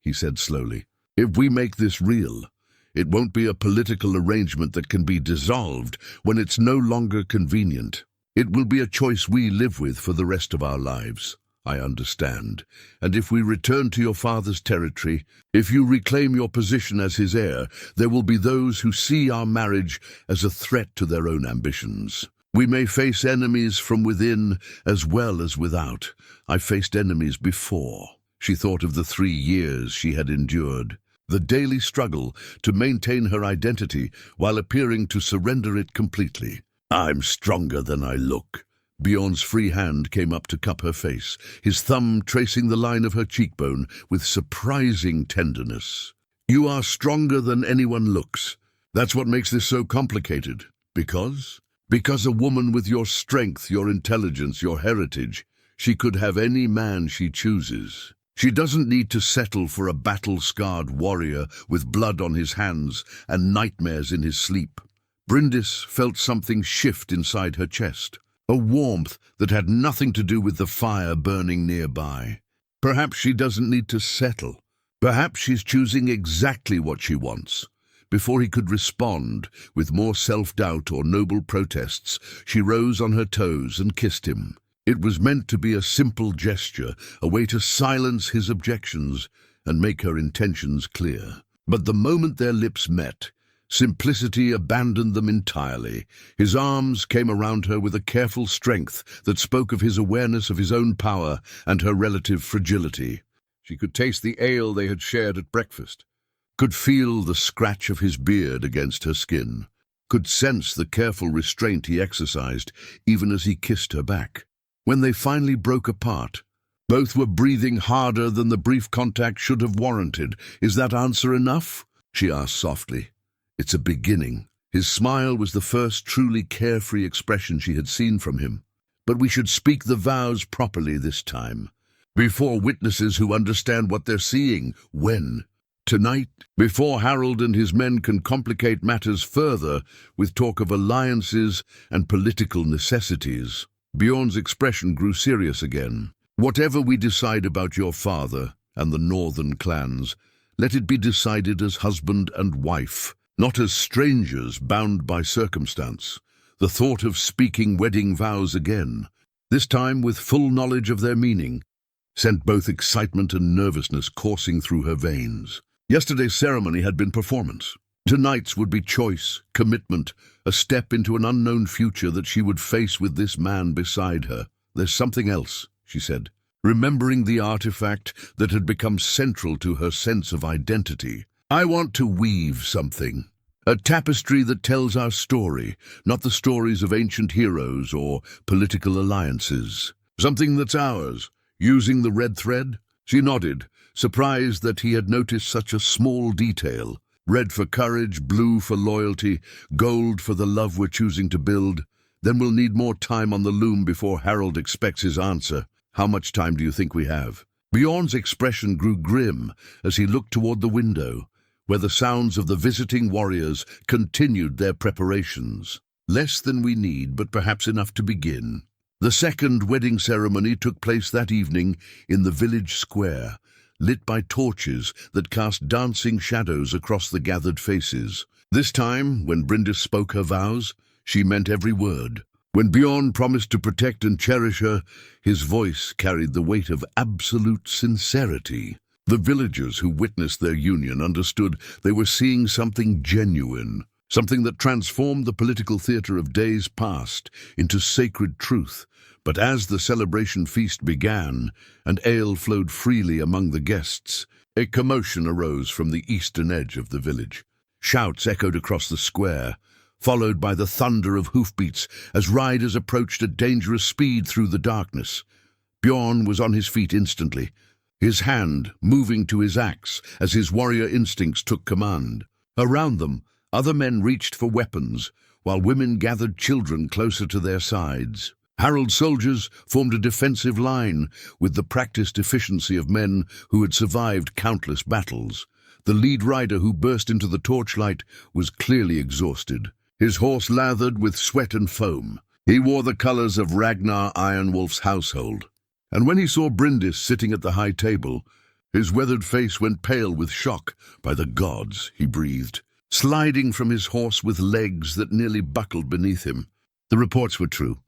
he said slowly, "if we make this real, it won't be a political arrangement that can be dissolved when it's no longer convenient. It will be a choice we live with for the rest of our lives. I understand. And if we return to your father's territory, if you reclaim your position as his heir, there will be those who see our marriage as a threat to their own ambitions. We may face enemies from within as well as without. I've faced enemies before." She thought of the 3 years she had endured, the daily struggle to maintain her identity while appearing to surrender it completely. "I'm stronger than I look." Bjorn's free hand came up to cup her face, his thumb tracing the line of her cheekbone with surprising tenderness. "You are stronger than anyone looks. That's what makes this so complicated. Because a woman with your strength, your intelligence, your heritage, she could have any man she chooses. She doesn't need to settle for a battle-scarred warrior with blood on his hands and nightmares in his sleep." Bryndis felt something shift inside her chest. A warmth that had nothing to do with the fire burning nearby. Perhaps she doesn't need to settle. Perhaps she's choosing exactly what she wants. Before he could respond, with more self-doubt or noble protests, she rose on her toes and kissed him. It was meant to be a simple gesture, a way to silence his objections and make her intentions clear. But the moment their lips met, simplicity abandoned them entirely. His arms came around her with a careful strength that spoke of his awareness of his own power and her relative fragility. She could taste the ale they had shared at breakfast, could feel the scratch of his beard against her skin, could sense the careful restraint he exercised even as he kissed her back. When they finally broke apart, both were breathing harder than the brief contact should have warranted. "Is that answer enough?" she asked softly. "It's a beginning." His smile was the first truly carefree expression she had seen from him. "But we should speak the vows properly this time, before witnesses who understand what they're seeing." "When?" "Tonight, before Harold and his men can complicate matters further with talk of alliances and political necessities." Bjorn's expression grew serious again. "Whatever we decide about your father and the northern clans, let it be decided as husband and wife, not as strangers bound by circumstance." The thought of speaking wedding vows again, this time with full knowledge of their meaning, sent both excitement and nervousness coursing through her veins. Yesterday's ceremony had been performance. Tonight's would be choice, commitment, a step into an unknown future that she would face with this man beside her. "There's something else," she said, remembering the artifact that had become central to her sense of identity. "I want to weave something. A tapestry that tells our story, not the stories of ancient heroes or political alliances. Something that's ours, using the red thread." She nodded, surprised that he had noticed such a small detail. "Red for courage, blue for loyalty, gold for the love we're choosing to build. Then we'll need more time on the loom before Harold expects his answer." "How much time do you think we have?" Bjorn's expression grew grim as he looked toward the window, where the sounds of the visiting warriors continued their preparations. "Less than we need, but perhaps enough to begin." The second wedding ceremony took place that evening in the village square, lit by torches that cast dancing shadows across the gathered faces. This time, when Bryndis spoke her vows, she meant every word. When Bjorn promised to protect and cherish her, his voice carried the weight of absolute sincerity. The villagers who witnessed their union understood they were seeing something genuine, something that transformed the political theater of days past into sacred truth. But as the celebration feast began, and ale flowed freely among the guests, a commotion arose from the eastern edge of the village. Shouts echoed across the square, followed by the thunder of hoofbeats as riders approached at dangerous speed through the darkness. Bjorn was on his feet instantly, his hand moving to his axe as his warrior instincts took command. Around them, other men reached for weapons, while women gathered children closer to their sides. Harold's soldiers formed a defensive line with the practiced efficiency of men who had survived countless battles. The lead rider who burst into the torchlight was clearly exhausted, his horse lathered with sweat and foam. He wore the colors of Ragnar Ironwolf's household. And when he saw Bryndis sitting at the high table, his weathered face went pale with shock. "By the gods," he breathed, sliding from his horse with legs that nearly buckled beneath him. The reports were true.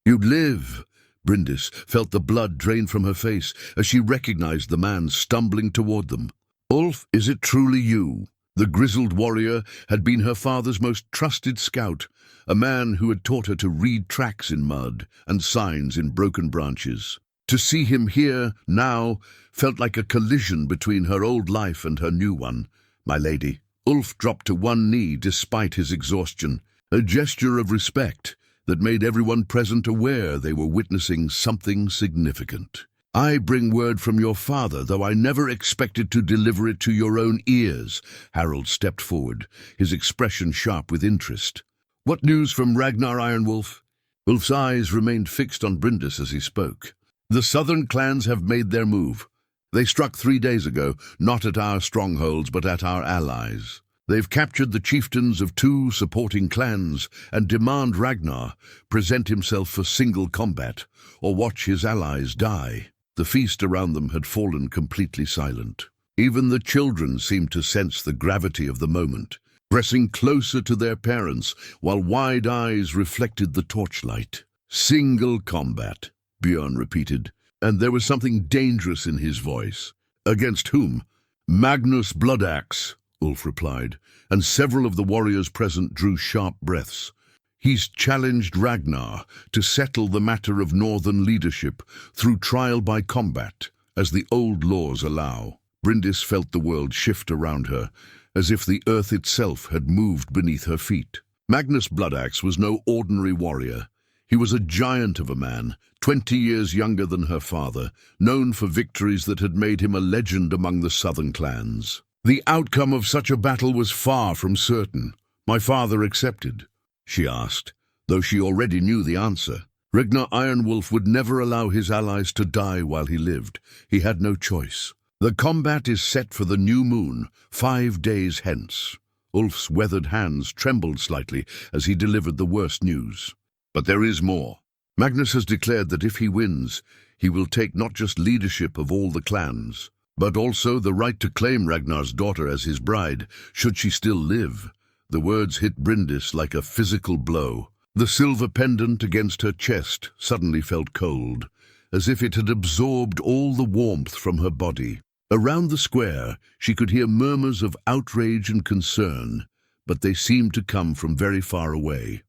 "You'd live." Bryndis felt the blood drain from her face as she recognized the man stumbling toward them. "Ulf, is it truly you?" The grizzled warrior had been her father's most trusted scout, a man who had taught her to read tracks in mud and signs in broken branches. To see him here, now, felt like a collision between her old life and her new one. "My lady." Ulf dropped to one knee despite his exhaustion, a gesture of respect that made everyone present aware they were witnessing something significant. "I bring word from your father, though I never expected to deliver it to your own ears." Harold stepped forward, his expression sharp with interest. "What news from Ragnar Ironwolf?" Ulf's eyes remained fixed on Bryndis as he spoke. "The southern clans have made their move. They struck 3 days ago, not at our strongholds but at our allies. They've captured the chieftains of 2 supporting clans and demand Ragnar present himself for single combat or watch his allies die." The feast around them had fallen completely silent. Even the children seemed to sense the gravity of the moment. pressing closer to their parents while wide eyes reflected the torchlight. Single combat, Bjorn repeated, and there was something dangerous in his voice. Against whom? Magnus Bloodaxe, Ulf replied, and several of the warriors present drew sharp breaths. He's challenged Ragnar to settle the matter of northern leadership through trial by combat, as the old laws allow. Bryndis felt the world shift around her, as if the earth itself had moved beneath her feet. Magnus Bloodaxe was no ordinary warrior. He was a giant of a man, 20 years younger than her father, known for victories that had made him a legend among the southern clans. The outcome of such a battle was far from certain. My father accepted, she asked, though she already knew the answer. Ragnar Ironwolf would never allow his allies to die while he lived. He had no choice. The combat is set for the new moon, 5 days hence. Ulf's weathered hands trembled slightly as he delivered the worst news. But there is more. Magnus has declared that if he wins, he will take not just leadership of all the clans, but also the right to claim Ragnar's daughter as his bride, should she still live. The words hit Bryndis like a physical blow. The silver pendant against her chest suddenly felt cold, as if it had absorbed all the warmth from her body. Around the square, she could hear murmurs of outrage and concern, but they seemed to come from very far away.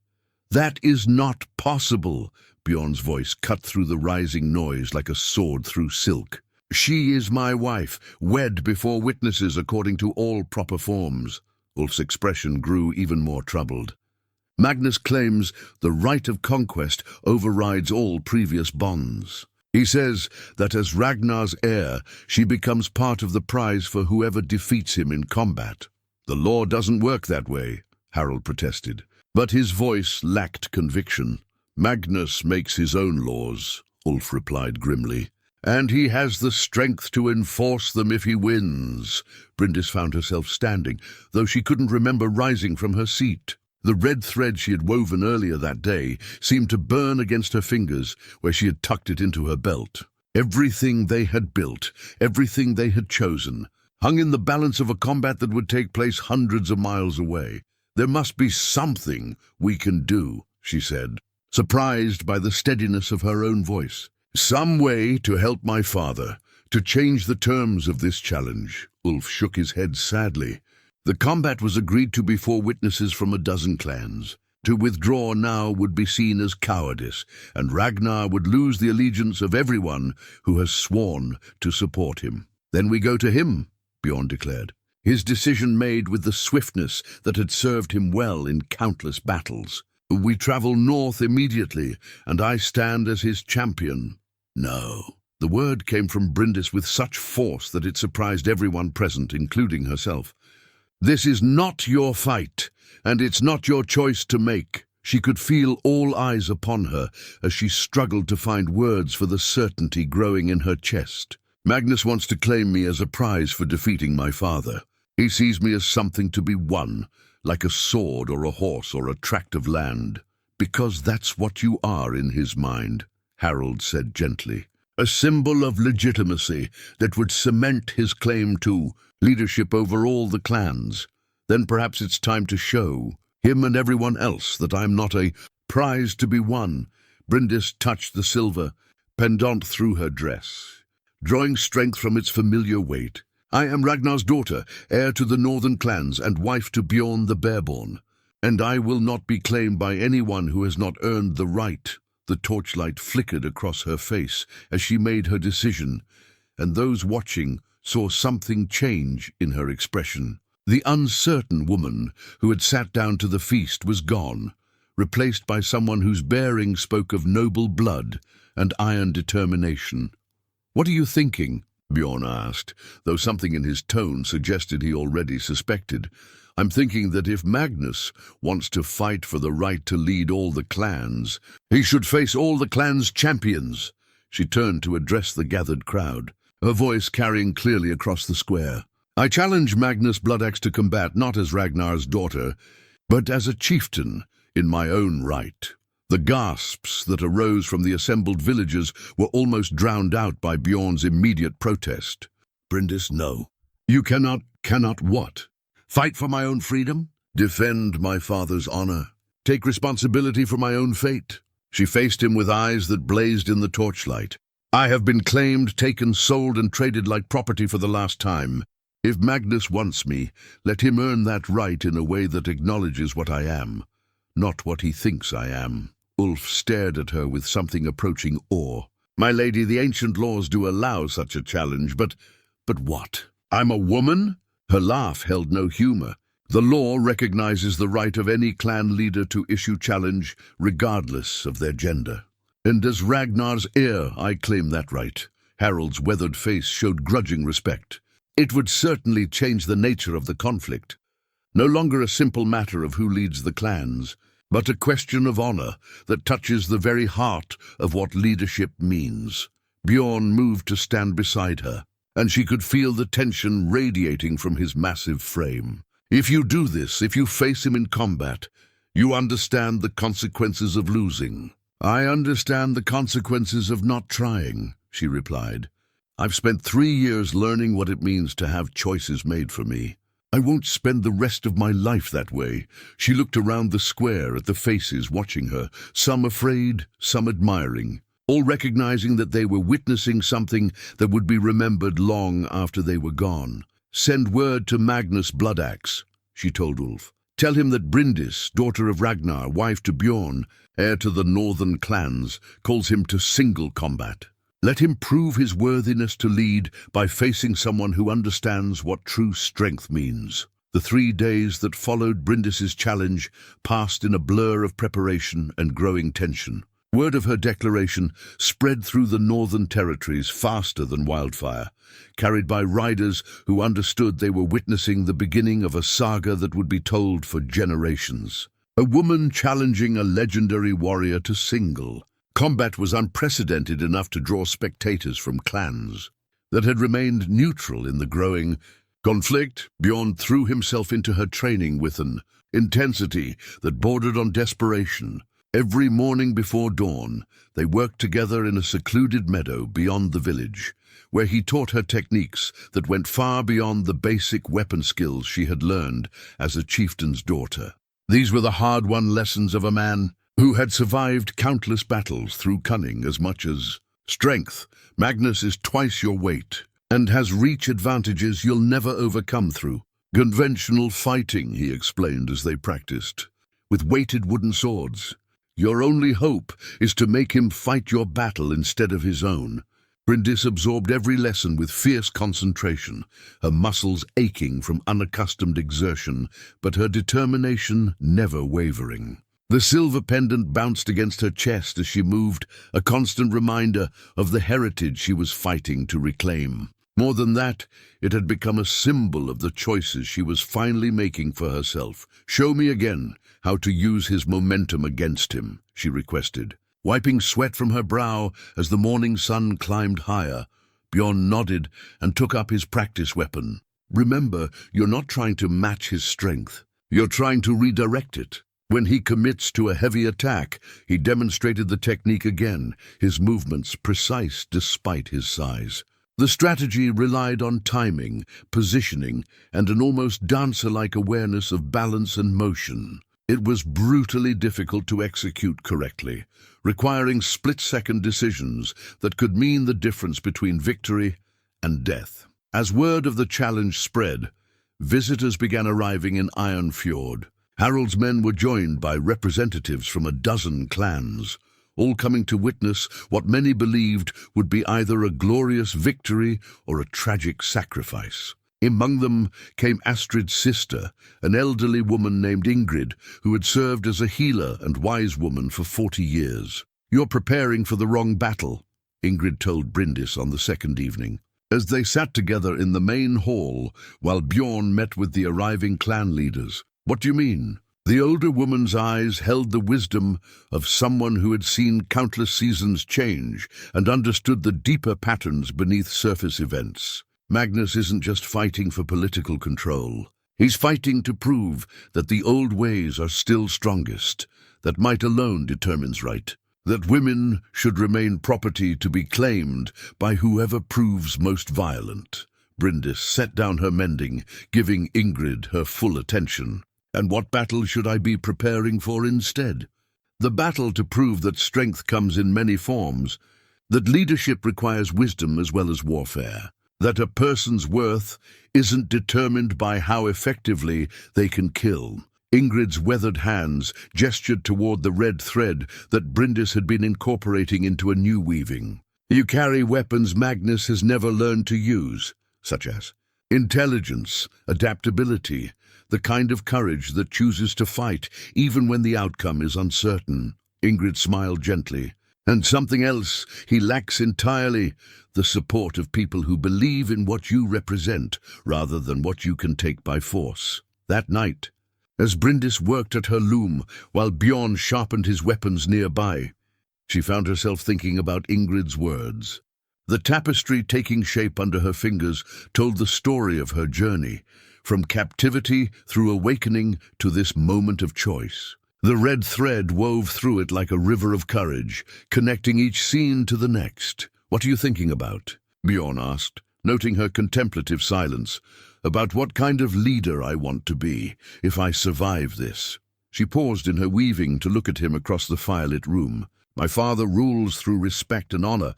That is not possible, Bjorn's voice cut through the rising noise like a sword through silk. She is my wife, wed before witnesses according to all proper forms. Ulf's expression grew even more troubled. Magnus claims the right of conquest overrides all previous bonds. He says that as Ragnar's heir, she becomes part of the prize for whoever defeats him in combat. The law doesn't work that way, Harald protested, but his voice lacked conviction. Magnus makes his own laws, Ulf replied grimly, and he has the strength to enforce them if he wins. Bryndis found herself standing, though she couldn't remember rising from her seat. The red thread she had woven earlier that day seemed to burn against her fingers where she had tucked it into her belt. Everything they had built, everything they had chosen, hung in the balance of a combat that would take place hundreds of miles away. There must be something we can do, she said, surprised by the steadiness of her own voice. Some way to help my father, to change the terms of this challenge. Ulf shook his head sadly. The combat was agreed to before witnesses from a dozen clans. To withdraw now would be seen as cowardice, and Ragnar would lose the allegiance of everyone who has sworn to support him. Then we go to him, Bjorn declared, his decision made with the swiftness that had served him well in countless battles. We travel north immediately, and I stand as his champion. No. The word came from Bryndis with such force that it surprised everyone present, including herself. This is not your fight, and it's not your choice to make. She could feel all eyes upon her as she struggled to find words for the certainty growing in her chest. Magnus wants to claim me as a prize for defeating my father. He sees me as something to be won, like a sword or a horse or a tract of land. Because that's what you are in his mind, Harald said gently. A symbol of legitimacy that would cement his claim to leadership over all the clans. Then perhaps it's time to show him and everyone else that I'm not a prize to be won. Bryndis touched the silver pendant through her dress, drawing strength from its familiar weight. I am Ragnar's daughter, heir to the northern clans and wife to Bjorn the Bearborn, and I will not be claimed by anyone who has not earned the right. The torchlight flickered across her face as she made her decision, and those watching saw something change in her expression. The uncertain woman who had sat down to the feast was gone, replaced by someone whose bearing spoke of noble blood and iron determination. "What are you thinking?" Bjorn asked, though something in his tone suggested he already suspected. "I'm thinking that if Magnus wants to fight for the right to lead all the clans, he should face all the clans' champions." She turned to address the gathered crowd, her voice carrying clearly across the square. "I challenge Magnus Bloodaxe to combat not as Ragnar's daughter, but as a chieftain in my own right." The gasps that arose from the assembled villagers were almost drowned out by Bjorn's immediate protest. "Bryndis, no. You cannot what? Fight for my own freedom? Defend my father's honor. Take responsibility for my own fate. She faced him with eyes that blazed in the torchlight. I have been claimed, taken, sold, and traded like property for the last time. If Magnus wants me, let him earn that right in a way that acknowledges what I am, not what he thinks I am. Ulf stared at her with something approaching awe. My lady, the ancient laws do allow such a challenge, but what? I'm a woman? Her laugh held no humor. The law recognizes the right of any clan leader to issue challenge, regardless of their gender. And as Ragnar's heir, I claim that right. Harald's weathered face showed grudging respect. It would certainly change the nature of the conflict. No longer a simple matter of who leads the clans, but a question of honor that touches the very heart of what leadership means. Bjorn moved to stand beside her, and she could feel the tension radiating from his massive frame. If you do this, if you face him in combat, you understand the consequences of losing. I understand the consequences of not trying, she replied. I've spent 3 years learning what it means to have choices made for me. I won't spend the rest of my life that way. She looked around the square at the faces watching her, some afraid, some admiring, all recognizing that they were witnessing something that would be remembered long after they were gone. Send word to Magnus Bloodaxe, she told Ulf. Tell him that Bryndis, daughter of Ragnar, wife to Bjorn, heir to the northern clans, calls him to single combat. Let him prove his worthiness to lead by facing someone who understands what true strength means. The 3 days that followed Bryndis's challenge passed in a blur of preparation and growing tension. Word of her declaration spread through the northern territories faster than wildfire, carried by riders who understood they were witnessing the beginning of a saga that would be told for generations. A woman challenging a legendary warrior to single. Combat was unprecedented enough to draw spectators from clans that had remained neutral in the growing conflict. Bjorn threw himself into her training with an intensity that bordered on desperation. Every morning before dawn, they worked together in a secluded meadow beyond the village, where he taught her techniques that went far beyond the basic weapon skills she had learned as a chieftain's daughter. These were the hard-won lessons of a man who had survived countless battles through cunning as much as strength. Magnus is twice your weight and has reach advantages you'll never overcome through conventional fighting, he explained as they practiced, with weighted wooden swords. Your only hope is to make him fight your battle instead of his own. Bryndis absorbed every lesson with fierce concentration, her muscles aching from unaccustomed exertion, but her determination never wavering. The silver pendant bounced against her chest as she moved, a constant reminder of the heritage she was fighting to reclaim. More than that, it had become a symbol of the choices she was finally making for herself. Show me again how to use his momentum against him, she requested. Wiping sweat from her brow as the morning sun climbed higher, Bjorn nodded and took up his practice weapon. Remember, you're not trying to match his strength. You're trying to redirect it. When he commits to a heavy attack, he demonstrated the technique again, his movements precise despite his size. The strategy relied on timing, positioning, and an almost dancer-like awareness of balance and motion. It was brutally difficult to execute correctly, requiring split-second decisions that could mean the difference between victory and death. As word of the challenge spread, visitors began arriving in Iron Fjord. Harald's men were joined by representatives from a dozen clans, all coming to witness what many believed would be either a glorious victory or a tragic sacrifice. Among them came Astrid's sister, an elderly woman named Ingrid, who had served as a healer and wise woman for 40 years. "You're preparing for the wrong battle," Ingrid told Bryndis on the second evening. As they sat together in the main hall while Bjorn met with the arriving clan leaders. "What do you mean?" The older woman's eyes held the wisdom of someone who had seen countless seasons change and understood the deeper patterns beneath surface events. Magnus isn't just fighting for political control. He's fighting to prove that the old ways are still strongest, that might alone determines right, that women should remain property to be claimed by whoever proves most violent. Bryndis set down her mending, giving Ingrid her full attention. And what battle should I be preparing for instead? The battle to prove that strength comes in many forms, that leadership requires wisdom as well as warfare, that a person's worth isn't determined by how effectively they can kill. Ingrid's weathered hands gestured toward the red thread that Bryndis had been incorporating into a new weaving. You carry weapons Magnus has never learned to use, such as intelligence, adaptability, the kind of courage that chooses to fight even when the outcome is uncertain. Ingrid smiled gently. And something else he lacks entirely, the support of people who believe in what you represent rather than what you can take by force. That night, as Bryndis worked at her loom while Bjorn sharpened his weapons nearby, she found herself thinking about Ingrid's words. The tapestry taking shape under her fingers told the story of her journey, from captivity through awakening to this moment of choice. The red thread wove through it like a river of courage, connecting each scene to the next. What are you thinking about? Bjorn asked, noting her contemplative silence. About what kind of leader I want to be, if I survive this. She paused in her weaving to look at him across the firelit room. My father rules through respect and honor,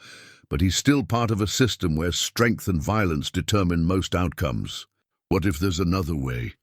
but he's still part of a system where strength and violence determine most outcomes. What if there's another way?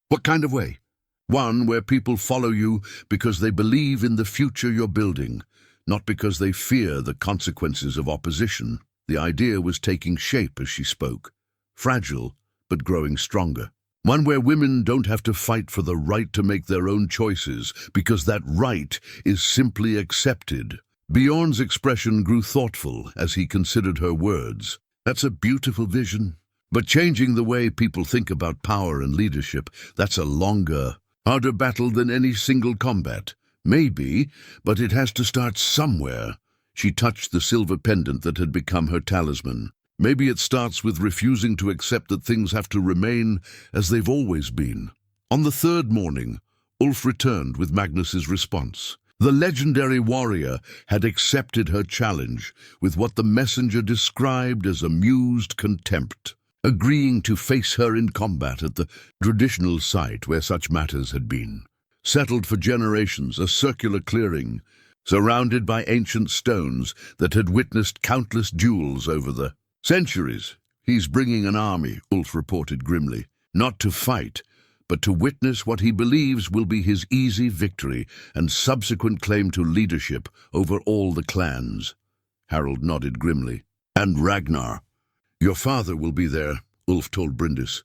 What kind of way? One where people follow you because they believe in the future you're building, not because they fear the consequences of opposition. The idea was taking shape as she spoke, fragile but growing stronger. One where women don't have to fight for the right to make their own choices because that right is simply accepted. Bjorn's expression grew thoughtful as he considered her words. That's a beautiful vision. But changing the way people think about power and leadership, that's a longer, harder battle than any single combat. Maybe, but it has to start somewhere. She touched the silver pendant that had become her talisman. Maybe it starts with refusing to accept that things have to remain as they've always been. On the third morning, Ulf returned with Magnus's response. The legendary warrior had accepted her challenge with what the messenger described as amused contempt, agreeing to face her in combat at the traditional site where such matters had been. Settled for generations, a circular clearing, surrounded by ancient stones that had witnessed countless duels over the centuries. He's bringing an army, Ulf reported grimly, not to fight, but to witness what he believes will be his easy victory and subsequent claim to leadership over all the clans. Harold nodded grimly. And Ragnar. Your father will be there, Ulf told Bryndis,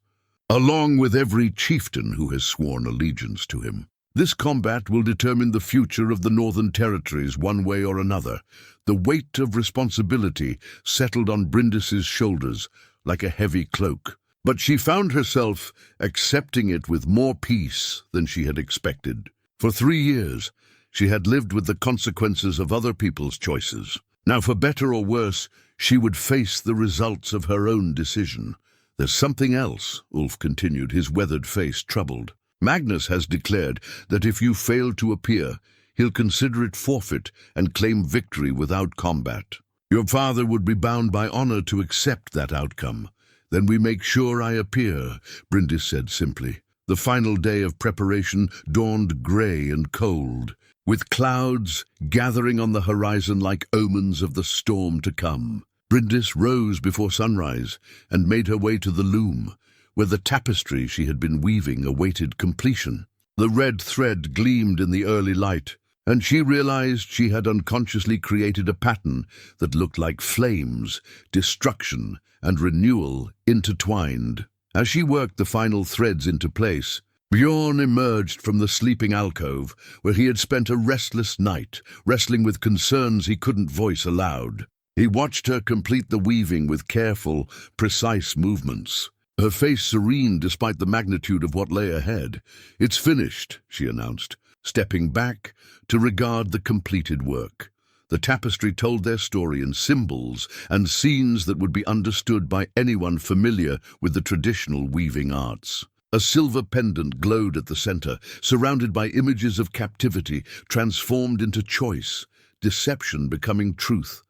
along with every chieftain who has sworn allegiance to him. This combat will determine the future of the Northern Territories one way or another. The weight of responsibility settled on Bryndis's shoulders like a heavy cloak. But she found herself accepting it with more peace than she had expected. For 3 years, she had lived with the consequences of other people's choices. Now, for better or worse, she would face the results of her own decision. There's something else, Ulf continued, his weathered face troubled. Magnus has declared that if you fail to appear, he'll consider it forfeit and claim victory without combat. Your father would be bound by honor to accept that outcome. Then we make sure I appear, Bryndis said simply. The final day of preparation dawned grey and cold, with clouds gathering on the horizon like omens of the storm to come. Bryndis rose before sunrise and made her way to the loom, where the tapestry she had been weaving awaited completion. The red thread gleamed in the early light, and she realized she had unconsciously created a pattern that looked like flames, destruction, and renewal intertwined. As she worked the final threads into place, Bjorn emerged from the sleeping alcove where he had spent a restless night, wrestling with concerns he couldn't voice aloud. He watched her complete the weaving with careful, precise movements, her face serene despite the magnitude of what lay ahead. It's finished, she announced, stepping back to regard the completed work. The tapestry told their story in symbols and scenes that would be understood by anyone familiar with the traditional weaving arts. A silver pendant glowed at the center, surrounded by images of captivity transformed into choice, deception becoming truth.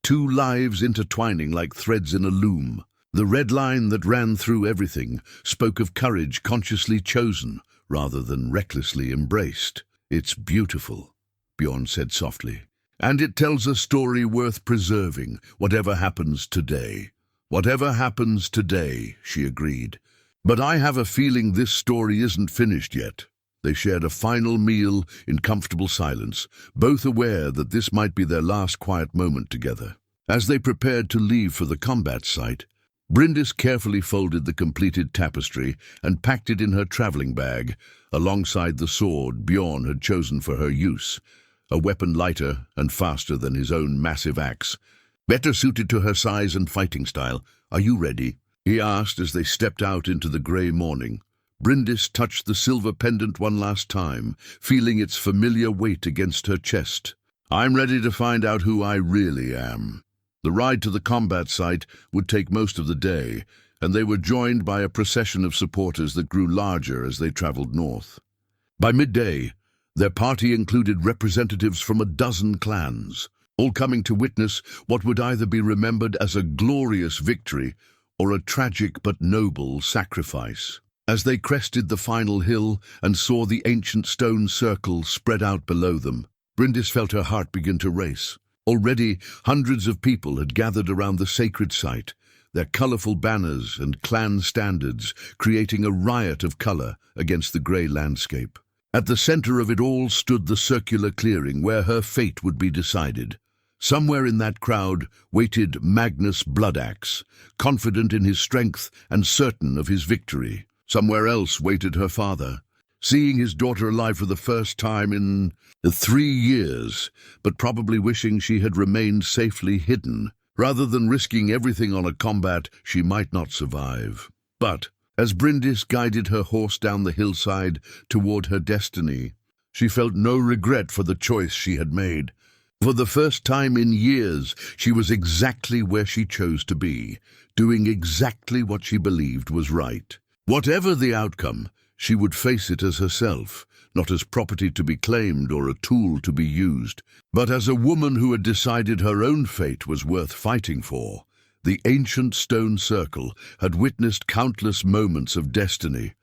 2 lives intertwining like threads in a loom. The red line that ran through everything spoke of courage consciously chosen, rather than recklessly embraced. "It's beautiful," Bjorn said softly. "And it tells a story worth preserving, whatever happens today." "Whatever happens today," she agreed. "But I have a feeling this story isn't finished yet." They shared a final meal in comfortable silence, both aware that this might be their last quiet moment together. As they prepared to leave for the combat site, Bryndis carefully folded the completed tapestry and packed it in her traveling bag, alongside the sword Bjorn had chosen for her use, a weapon lighter and faster than his own massive axe, better suited to her size and fighting style. "Are you ready?" he asked as they stepped out into the grey morning. Bryndis touched the silver pendant one last time, feeling its familiar weight against her chest. "I'm ready to find out who I really am." The ride to the combat site would take most of the day, and they were joined by a procession of supporters that grew larger as they traveled north. By midday, their party included representatives from a dozen clans, all coming to witness what would either be remembered as a glorious victory or a tragic but noble sacrifice. As they crested the final hill and saw the ancient stone circle spread out below them, Bryndis felt her heart begin to race. Already, hundreds of people had gathered around the sacred site, their colourful banners and clan standards creating a riot of colour against the grey landscape. At the centre of it all stood the circular clearing where her fate would be decided. Somewhere in that crowd waited Magnus Bloodaxe, confident in his strength and certain of his victory. Somewhere else waited her father, seeing his daughter alive for the first time in 3 years, but probably wishing she had remained safely hidden, rather than risking everything on a combat she might not survive. But as Bryndis guided her horse down the hillside toward her destiny, she felt no regret for the choice she had made. For the first time in years, she was exactly where she chose to be, doing exactly what she believed was right. Whatever the outcome, she would face it as herself, not as property to be claimed or a tool to be used, but as a woman who had decided her own fate was worth fighting for. The ancient stone circle had witnessed countless moments of destiny,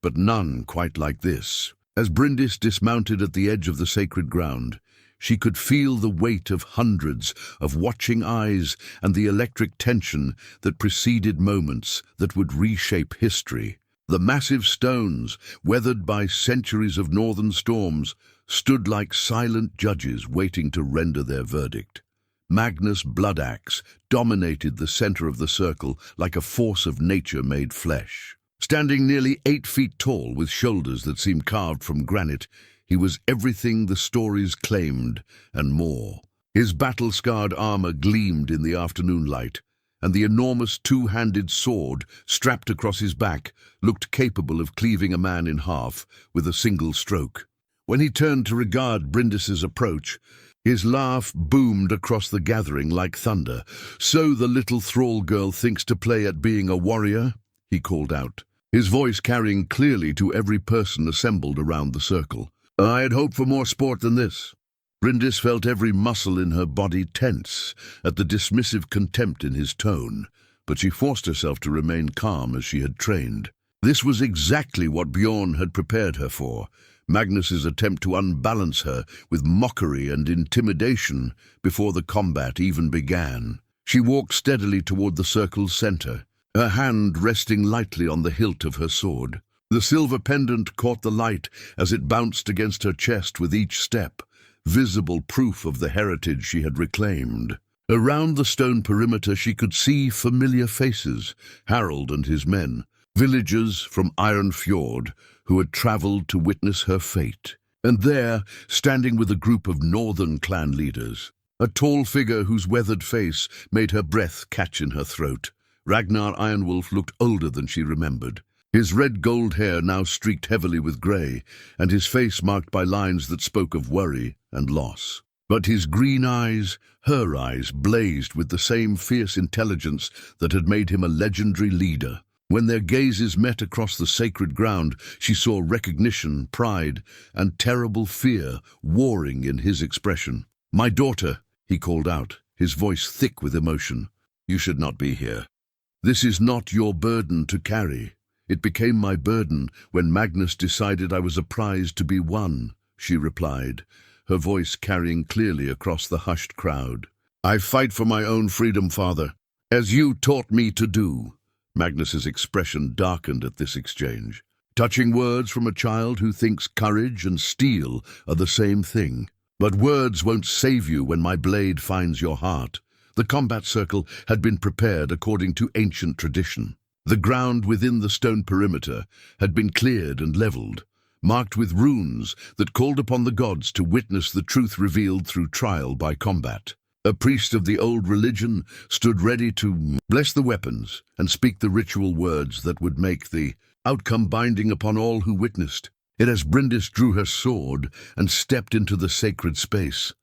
but none quite like this. As Bryndis dismounted at the edge of the sacred ground, she could feel the weight of hundreds of watching eyes and the electric tension that preceded moments that would reshape history. The massive stones, weathered by centuries of northern storms, stood like silent judges waiting to render their verdict. Magnus Bloodaxe dominated the center of the circle like a force of nature made flesh. Standing nearly 8 feet tall with shoulders that seemed carved from granite, he was everything the stories claimed and more. His battle-scarred armor gleamed in the afternoon light, and the enormous two-handed sword strapped across his back looked capable of cleaving a man in half with a single stroke. When he turned to regard Bryndis's approach, his laugh boomed across the gathering like thunder. "So the little thrall girl thinks to play at being a warrior?" he called out, his voice carrying clearly to every person assembled around the circle. "I had hoped for more sport than this." Bryndis felt every muscle in her body tense at the dismissive contempt in his tone, but she forced herself to remain calm as she had trained. This was exactly what Bjorn had prepared her for, Magnus's attempt to unbalance her with mockery and intimidation before the combat even began. She walked steadily toward the circle's center, her hand resting lightly on the hilt of her sword. The silver pendant caught the light as it bounced against her chest with each step, visible proof of the heritage she had reclaimed. Around the stone perimeter she could see familiar faces, Harold and his men, villagers from Iron Fjord who had traveled to witness her fate. And there, standing with a group of northern clan leaders, a tall figure whose weathered face made her breath catch in her throat. Ragnar Ironwolf looked older than she remembered. His red-gold hair now streaked heavily with grey, and his face marked by lines that spoke of worry and loss. But his green eyes, her eyes, blazed with the same fierce intelligence that had made him a legendary leader. When their gazes met across the sacred ground, she saw recognition, pride, and terrible fear warring in his expression. "My daughter," he called out, his voice thick with emotion. "You should not be here. This is not your burden to carry." It became my burden when Magnus decided I was a prize to be won, she replied, her voice carrying clearly across the hushed crowd. I fight for my own freedom, father, as you taught me to do. Magnus's expression darkened at this exchange. Touching words from a child who thinks courage and steel are the same thing. But words won't save you when my blade finds your heart. The combat circle had been prepared according to ancient tradition. The ground within the stone perimeter had been cleared and leveled, marked with runes that called upon the gods to witness the truth revealed through trial by combat. A priest of the old religion stood ready to bless the weapons and speak the ritual words that would make the outcome binding upon all who witnessed. Yet as Bryndis drew her sword and stepped into the sacred space,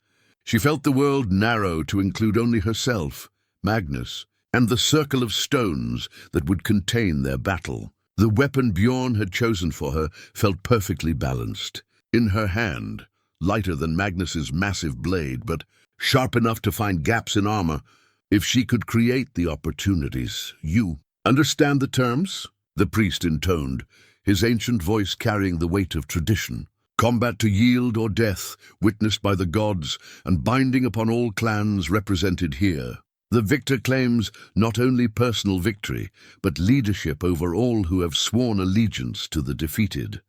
she felt the world narrow to include only herself, Magnus, and the circle of stones that would contain their battle. The weapon Bjorn had chosen for her felt perfectly balanced. In her hand, lighter than Magnus's massive blade, but sharp enough to find gaps in armor. If she could create the opportunities, you understand the terms? The priest intoned, his ancient voice carrying the weight of tradition. Combat to yield or death, witnessed by the gods, and binding upon all clans represented here. The victor claims not only personal victory, but leadership over all who have sworn allegiance to the defeated.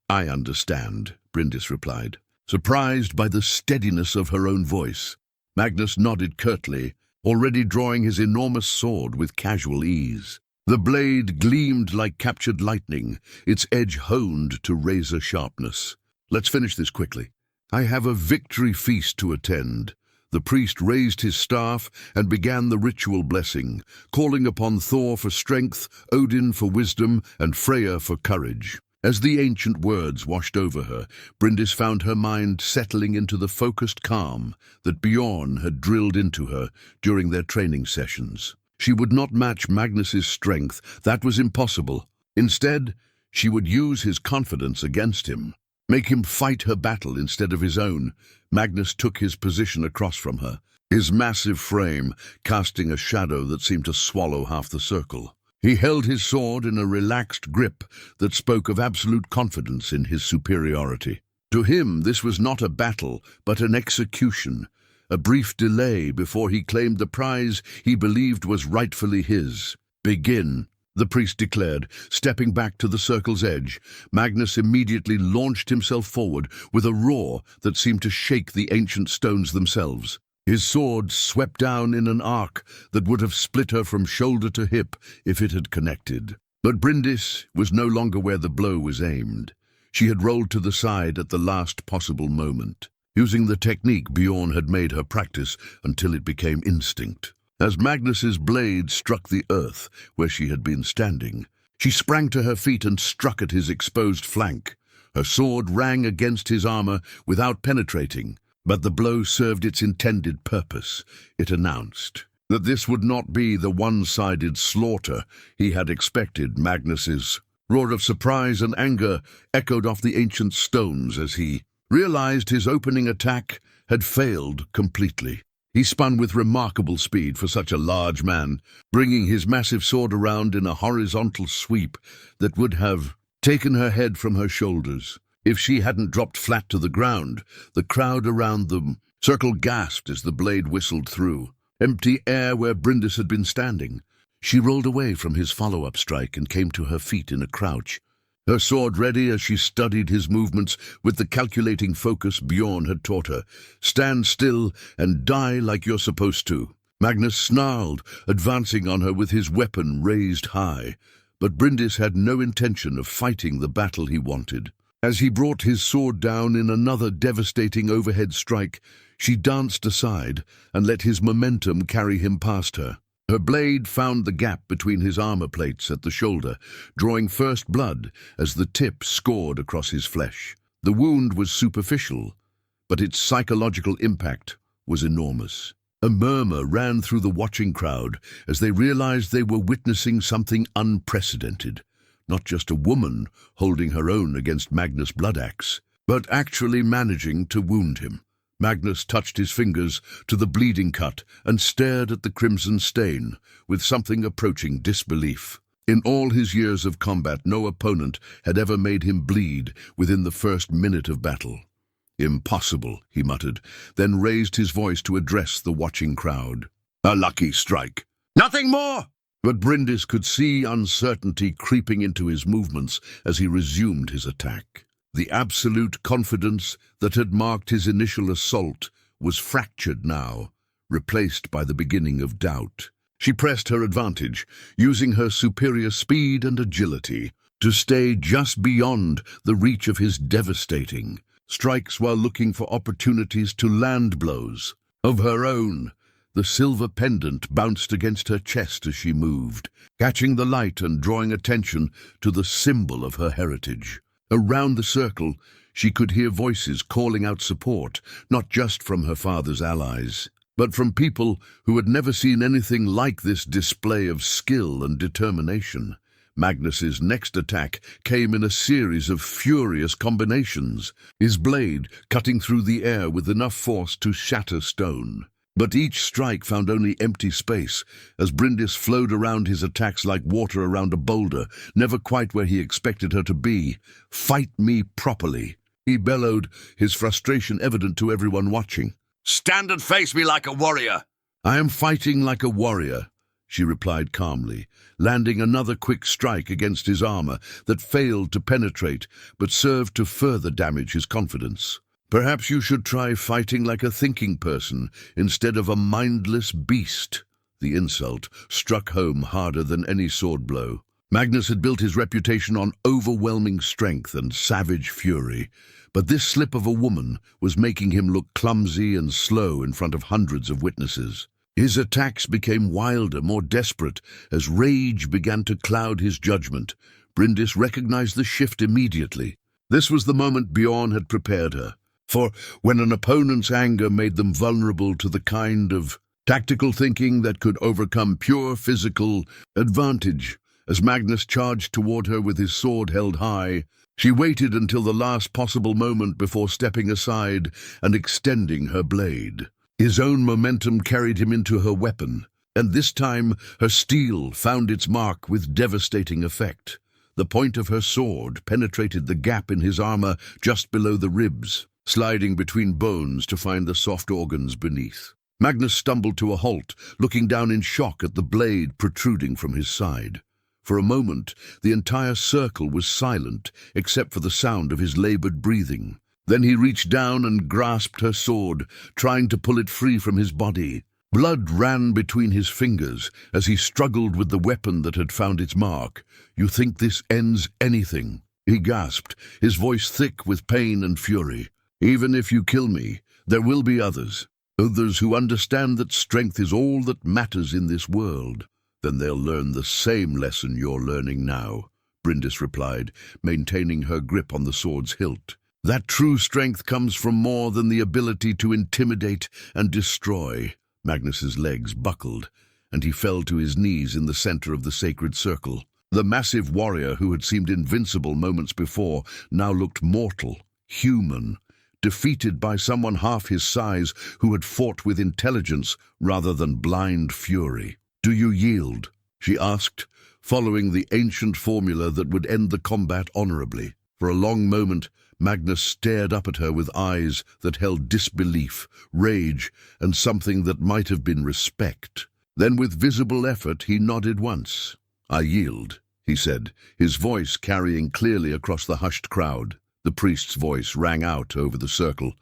I understand, Bryndis replied, surprised by the steadiness of her own voice. Magnus nodded curtly, already drawing his enormous sword with casual ease. The blade gleamed like captured lightning, its edge honed to razor sharpness. Let's finish this quickly. I have a victory feast to attend. The priest raised his staff and began the ritual blessing, calling upon Thor for strength, Odin for wisdom, and Freya for courage. As the ancient words washed over her, Bryndis found her mind settling into the focused calm that Bjorn had drilled into her during their training sessions. She would not match Magnus's strength, that was impossible. Instead, she would use his confidence against him, make him fight her battle instead of his own. Magnus took his position across from her, his massive frame casting a shadow that seemed to swallow half the circle. He held his sword in a relaxed grip that spoke of absolute confidence in his superiority. To him, this was not a battle, but an execution, a brief delay before he claimed the prize he believed was rightfully his. Begin, the priest declared, stepping back to the circle's edge. Magnus immediately launched himself forward with a roar that seemed to shake the ancient stones themselves. His sword swept down in an arc that would have split her from shoulder to hip if it had connected. But Bryndis was no longer where the blow was aimed. She had rolled to the side at the last possible moment, using the technique Bjorn had made her practice until it became instinct. As Magnus's blade struck the earth where she had been standing, she sprang to her feet and struck at his exposed flank. Her sword rang against his armor without penetrating, but the blow served its intended purpose. It announced that this would not be the one-sided slaughter he had expected. Magnus's roar of surprise and anger echoed off the ancient stones as he realized his opening attack had failed completely. He spun with remarkable speed for such a large man, bringing his massive sword around in a horizontal sweep that would have taken her head from her shoulders. If she hadn't dropped flat to the ground, the crowd around the circle gasped as the blade whistled through. Empty air where Bryndis had been standing. She rolled away from his follow-up strike and came to her feet in a crouch, her sword ready as she studied his movements with the calculating focus Bjorn had taught her. Stand still and die like you're supposed to. Magnus snarled, advancing on her with his weapon raised high. But Bryndis had no intention of fighting the battle he wanted. As he brought his sword down in another devastating overhead strike, she danced aside and let his momentum carry him past her. Her blade found the gap between his armor plates at the shoulder, drawing first blood as the tip scored across his flesh. The wound was superficial, but its psychological impact was enormous. A murmur ran through the watching crowd as they realized they were witnessing something unprecedented. Not just a woman holding her own against Magnus' bloodaxe, but actually managing to wound him. Magnus touched his fingers to the bleeding cut and stared at the crimson stain with something approaching disbelief. In all his years of combat, no opponent had ever made him bleed within the first minute of battle. "Impossible," he muttered, then raised his voice to address the watching crowd. "A lucky strike. Nothing more!" But Bryndis could see uncertainty creeping into his movements as he resumed his attack. The absolute confidence that had marked his initial assault was fractured now, replaced by the beginning of doubt. She pressed her advantage, using her superior speed and agility to stay just beyond the reach of his devastating strikes while looking for opportunities to land blows of her own. The silver pendant bounced against her chest as she moved, catching the light and drawing attention to the symbol of her heritage. Around the circle, she could hear voices calling out support, not just from her father's allies, but from people who had never seen anything like this display of skill and determination. Magnus's next attack came in a series of furious combinations, his blade cutting through the air with enough force to shatter stone. But each strike found only empty space, as Bryndis flowed around his attacks like water around a boulder, never quite where he expected her to be. "Fight me properly," he bellowed, his frustration evident to everyone watching. "Stand and face me like a warrior." "I am fighting like a warrior," she replied calmly, landing another quick strike against his armor that failed to penetrate but served to further damage his confidence. "Perhaps you should try fighting like a thinking person instead of a mindless beast." The insult struck home harder than any sword blow. Magnus had built his reputation on overwhelming strength and savage fury, but this slip of a woman was making him look clumsy and slow in front of hundreds of witnesses. His attacks became wilder, more desperate, as rage began to cloud his judgment. Bryndis recognized the shift immediately. This was the moment Bjorn had prepared her for, when an opponent's anger made them vulnerable to the kind of tactical thinking that could overcome pure physical advantage. As Magnus charged toward her with his sword held high, she waited until the last possible moment before stepping aside and extending her blade. His own momentum carried him into her weapon, and this time her steel found its mark with devastating effect. The point of her sword penetrated the gap in his armor just below the ribs, sliding between bones to find the soft organs beneath. Magnus stumbled to a halt, looking down in shock at the blade protruding from his side. For a moment, the entire circle was silent, except for the sound of his labored breathing. Then he reached down and grasped her sword, trying to pull it free from his body. Blood ran between his fingers as he struggled with the weapon that had found its mark. "You think this ends anything?" he gasped, his voice thick with pain and fury. "Even if you kill me, there will be others who understand that strength is all that matters in this world. Then they'll learn the same lesson you're learning now," Bryndis replied, maintaining her grip on the sword's hilt. "That true strength comes from more than the ability to intimidate and destroy." Magnus's legs buckled, and he fell to his knees in the center of the sacred circle. The massive warrior who had seemed invincible moments before now looked mortal, human, defeated by someone half his size who had fought with intelligence rather than blind fury. "Do you yield?" she asked, following the ancient formula that would end the combat honorably. For a long moment, Magnus stared up at her with eyes that held disbelief, rage, and something that might have been respect. Then with visible effort, he nodded once. "I yield," he said, his voice carrying clearly across the hushed crowd. The priest's voice rang out over the circle.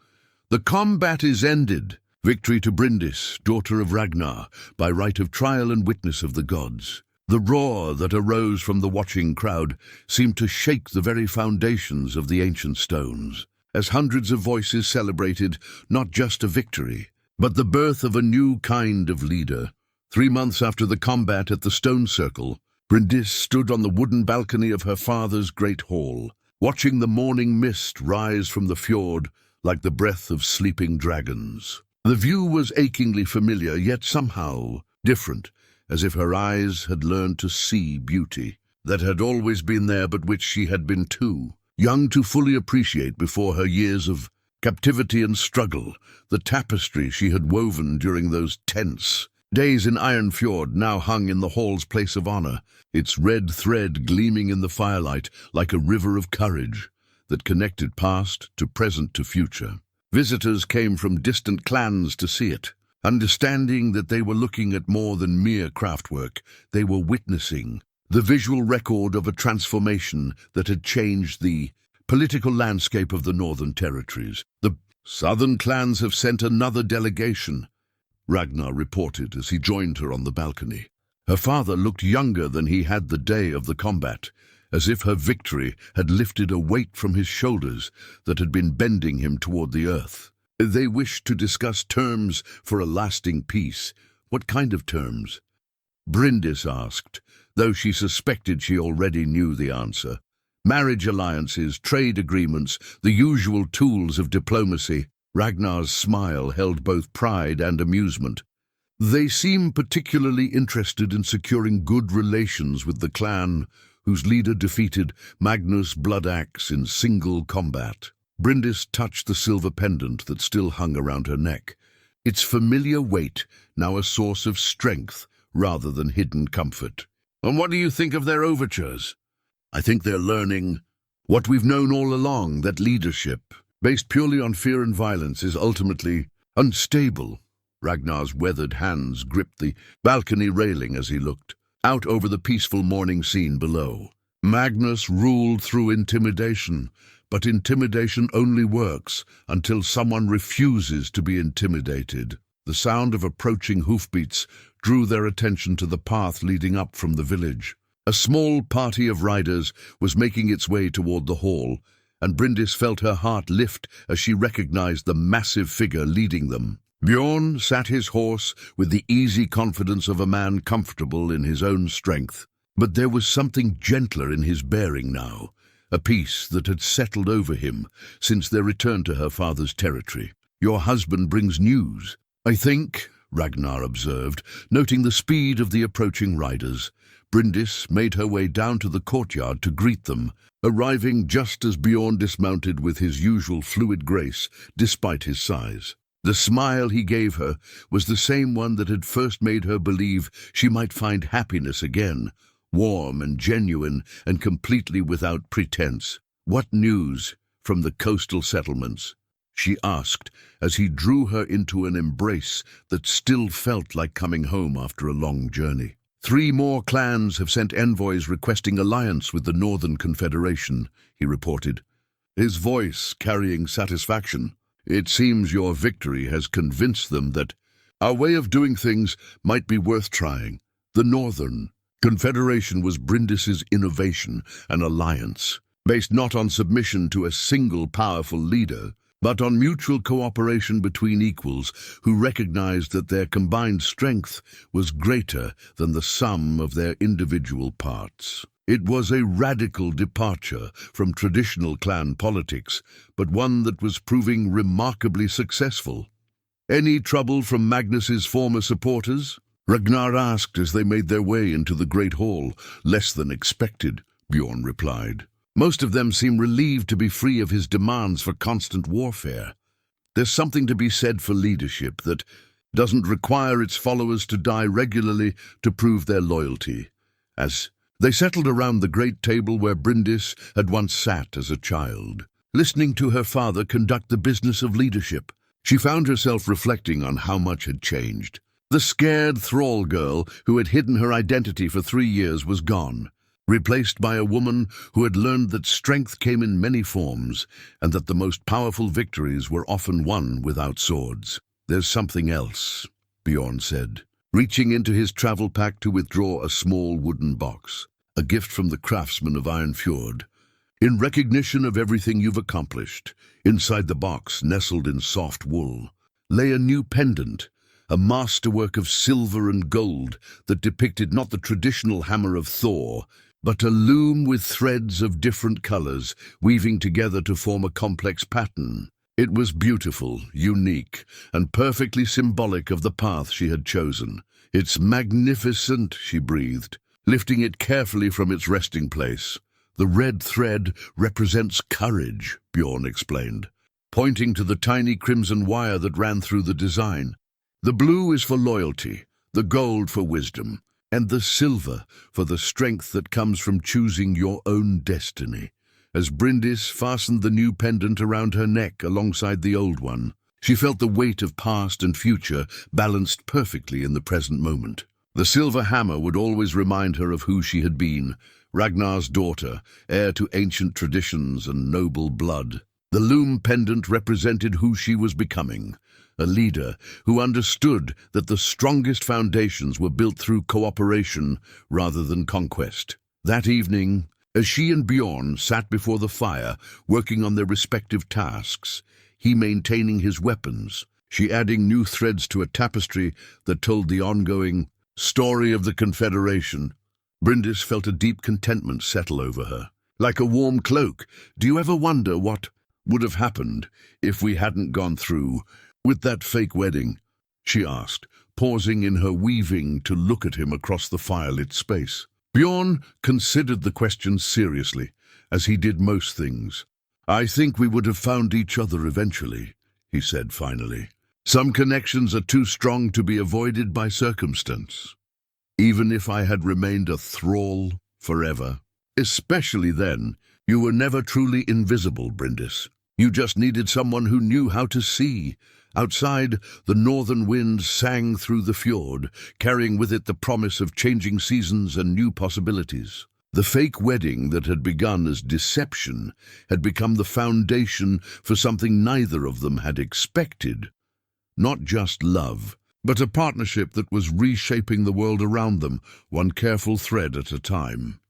"The combat is ended. Victory to Bryndis, daughter of Ragnar, by right of trial and witness of the gods." The roar that arose from the watching crowd seemed to shake the very foundations of the ancient stones, as hundreds of voices celebrated not just a victory, but the birth of a new kind of leader. 3 months after the combat at the stone circle, Bryndis stood on the wooden balcony of her father's great hall, watching the morning mist rise from the fjord like the breath of sleeping dragons. The view was achingly familiar, yet somehow different, as if her eyes had learned to see beauty that had always been there but which she had been too young to fully appreciate before her years of captivity and struggle, the tapestry she had woven during those tense, Days in Iron Fjord now hung in the hall's place of honor, its red thread gleaming in the firelight like a river of courage that connected past to present to future. Visitors came from distant clans to see it. Understanding that they were looking at more than mere craftwork, they were witnessing the visual record of a transformation that had changed the political landscape of the Northern Territories. The southern clans have sent another delegation, Ragnar reported as he joined her on the balcony. Her father looked younger than he had the day of the combat, as if her victory had lifted a weight from his shoulders that had been bending him toward the earth. They wished to discuss terms for a lasting peace. What kind of terms? Bryndis asked, though she suspected she already knew the answer. Marriage alliances, trade agreements, the usual tools of diplomacy. Ragnar's smile held both pride and amusement. They seem particularly interested in securing good relations with the clan whose leader defeated Magnus Bloodaxe in single combat. Bryndis touched the silver pendant that still hung around her neck, its familiar weight now a source of strength rather than hidden comfort. And what do you think of their overtures? I think they're learning what we've known all along, that leadership, based purely on fear and violence, is ultimately unstable. Ragnar's weathered hands gripped the balcony railing as he looked out over the peaceful morning scene below. Magnus ruled through intimidation, but intimidation only works until someone refuses to be intimidated. The sound of approaching hoofbeats drew their attention to the path leading up from the village. A small party of riders was making its way toward the hall, and Bryndis felt her heart lift as she recognized the massive figure leading them. Bjorn sat his horse with the easy confidence of a man comfortable in his own strength. But there was something gentler in his bearing now, a peace that had settled over him since their return to her father's territory. Your husband brings news, I think, Ragnar observed, noting the speed of the approaching riders. Bryndis made her way down to the courtyard to greet them, arriving just as Bjorn dismounted with his usual fluid grace, despite his size. The smile he gave her was the same one that had first made her believe she might find happiness again, warm and genuine and completely without pretense. What news from the coastal settlements? She asked as he drew her into an embrace that still felt like coming home after a long journey. 3 more clans have sent envoys requesting alliance with the Northern Confederation, he reported, his voice carrying satisfaction. It seems your victory has convinced them that our way of doing things might be worth trying. The Northern Confederation was Bryndis's innovation, an alliance, based not on submission to a single powerful leader, but on mutual cooperation between equals who recognized that their combined strength was greater than the sum of their individual parts. It was a radical departure from traditional clan politics, but one that was proving remarkably successful. Any trouble from Magnus's former supporters? Ragnar asked as they made their way into the great hall. Less than expected, Bjorn replied. Most of them seem relieved to be free of his demands for constant warfare. There's something to be said for leadership that doesn't require its followers to die regularly to prove their loyalty. As they settled around the great table where Bryndis had once sat as a child, listening to her father conduct the business of leadership, she found herself reflecting on how much had changed. The scared thrall girl who had hidden her identity for 3 years was gone, replaced by a woman who had learned that strength came in many forms and that the most powerful victories were often won without swords. There's something else, Bjorn said, reaching into his travel pack to withdraw a small wooden box, a gift from the craftsman of Iron Fjord. In recognition of everything you've accomplished, inside the box, nestled in soft wool, lay a new pendant, a masterwork of silver and gold that depicted not the traditional hammer of Thor, but a loom with threads of different colors weaving together to form a complex pattern. It was beautiful, unique, and perfectly symbolic of the path she had chosen. It's magnificent, she breathed, lifting it carefully from its resting place. The red thread represents courage, Bjorn explained, pointing to the tiny crimson wire that ran through the design. The blue is for loyalty, the gold for wisdom, and the silver for the strength that comes from choosing your own destiny. As Bryndis fastened the new pendant around her neck alongside the old one, she felt the weight of past and future balanced perfectly in the present moment. The silver hammer would always remind her of who she had been, Ragnar's daughter, heir to ancient traditions and noble blood. The loom pendant represented who she was becoming, a leader who understood that the strongest foundations were built through cooperation rather than conquest. That evening, as she and Bjorn sat before the fire, working on their respective tasks, he maintaining his weapons, she adding new threads to a tapestry that told the ongoing story of the Confederation, Bryndis felt a deep contentment settle over her. Like a warm cloak. Do you ever wonder what would have happened if we hadn't gone through with that fake wedding? She asked, pausing in her weaving to look at him across the firelit space. Bjorn considered the question seriously, as he did most things. I think we would have found each other eventually, he said finally. Some connections are too strong to be avoided by circumstance. Even if I had remained a thrall forever. Especially then, you were never truly invisible, Bryndis. You just needed someone who knew how to see. Outside, the northern wind sang through the fjord, carrying with it the promise of changing seasons and new possibilities. The fake wedding that had begun as deception had become the foundation for something neither of them had expected. Not just love, but a partnership that was reshaping the world around them, one careful thread at a time.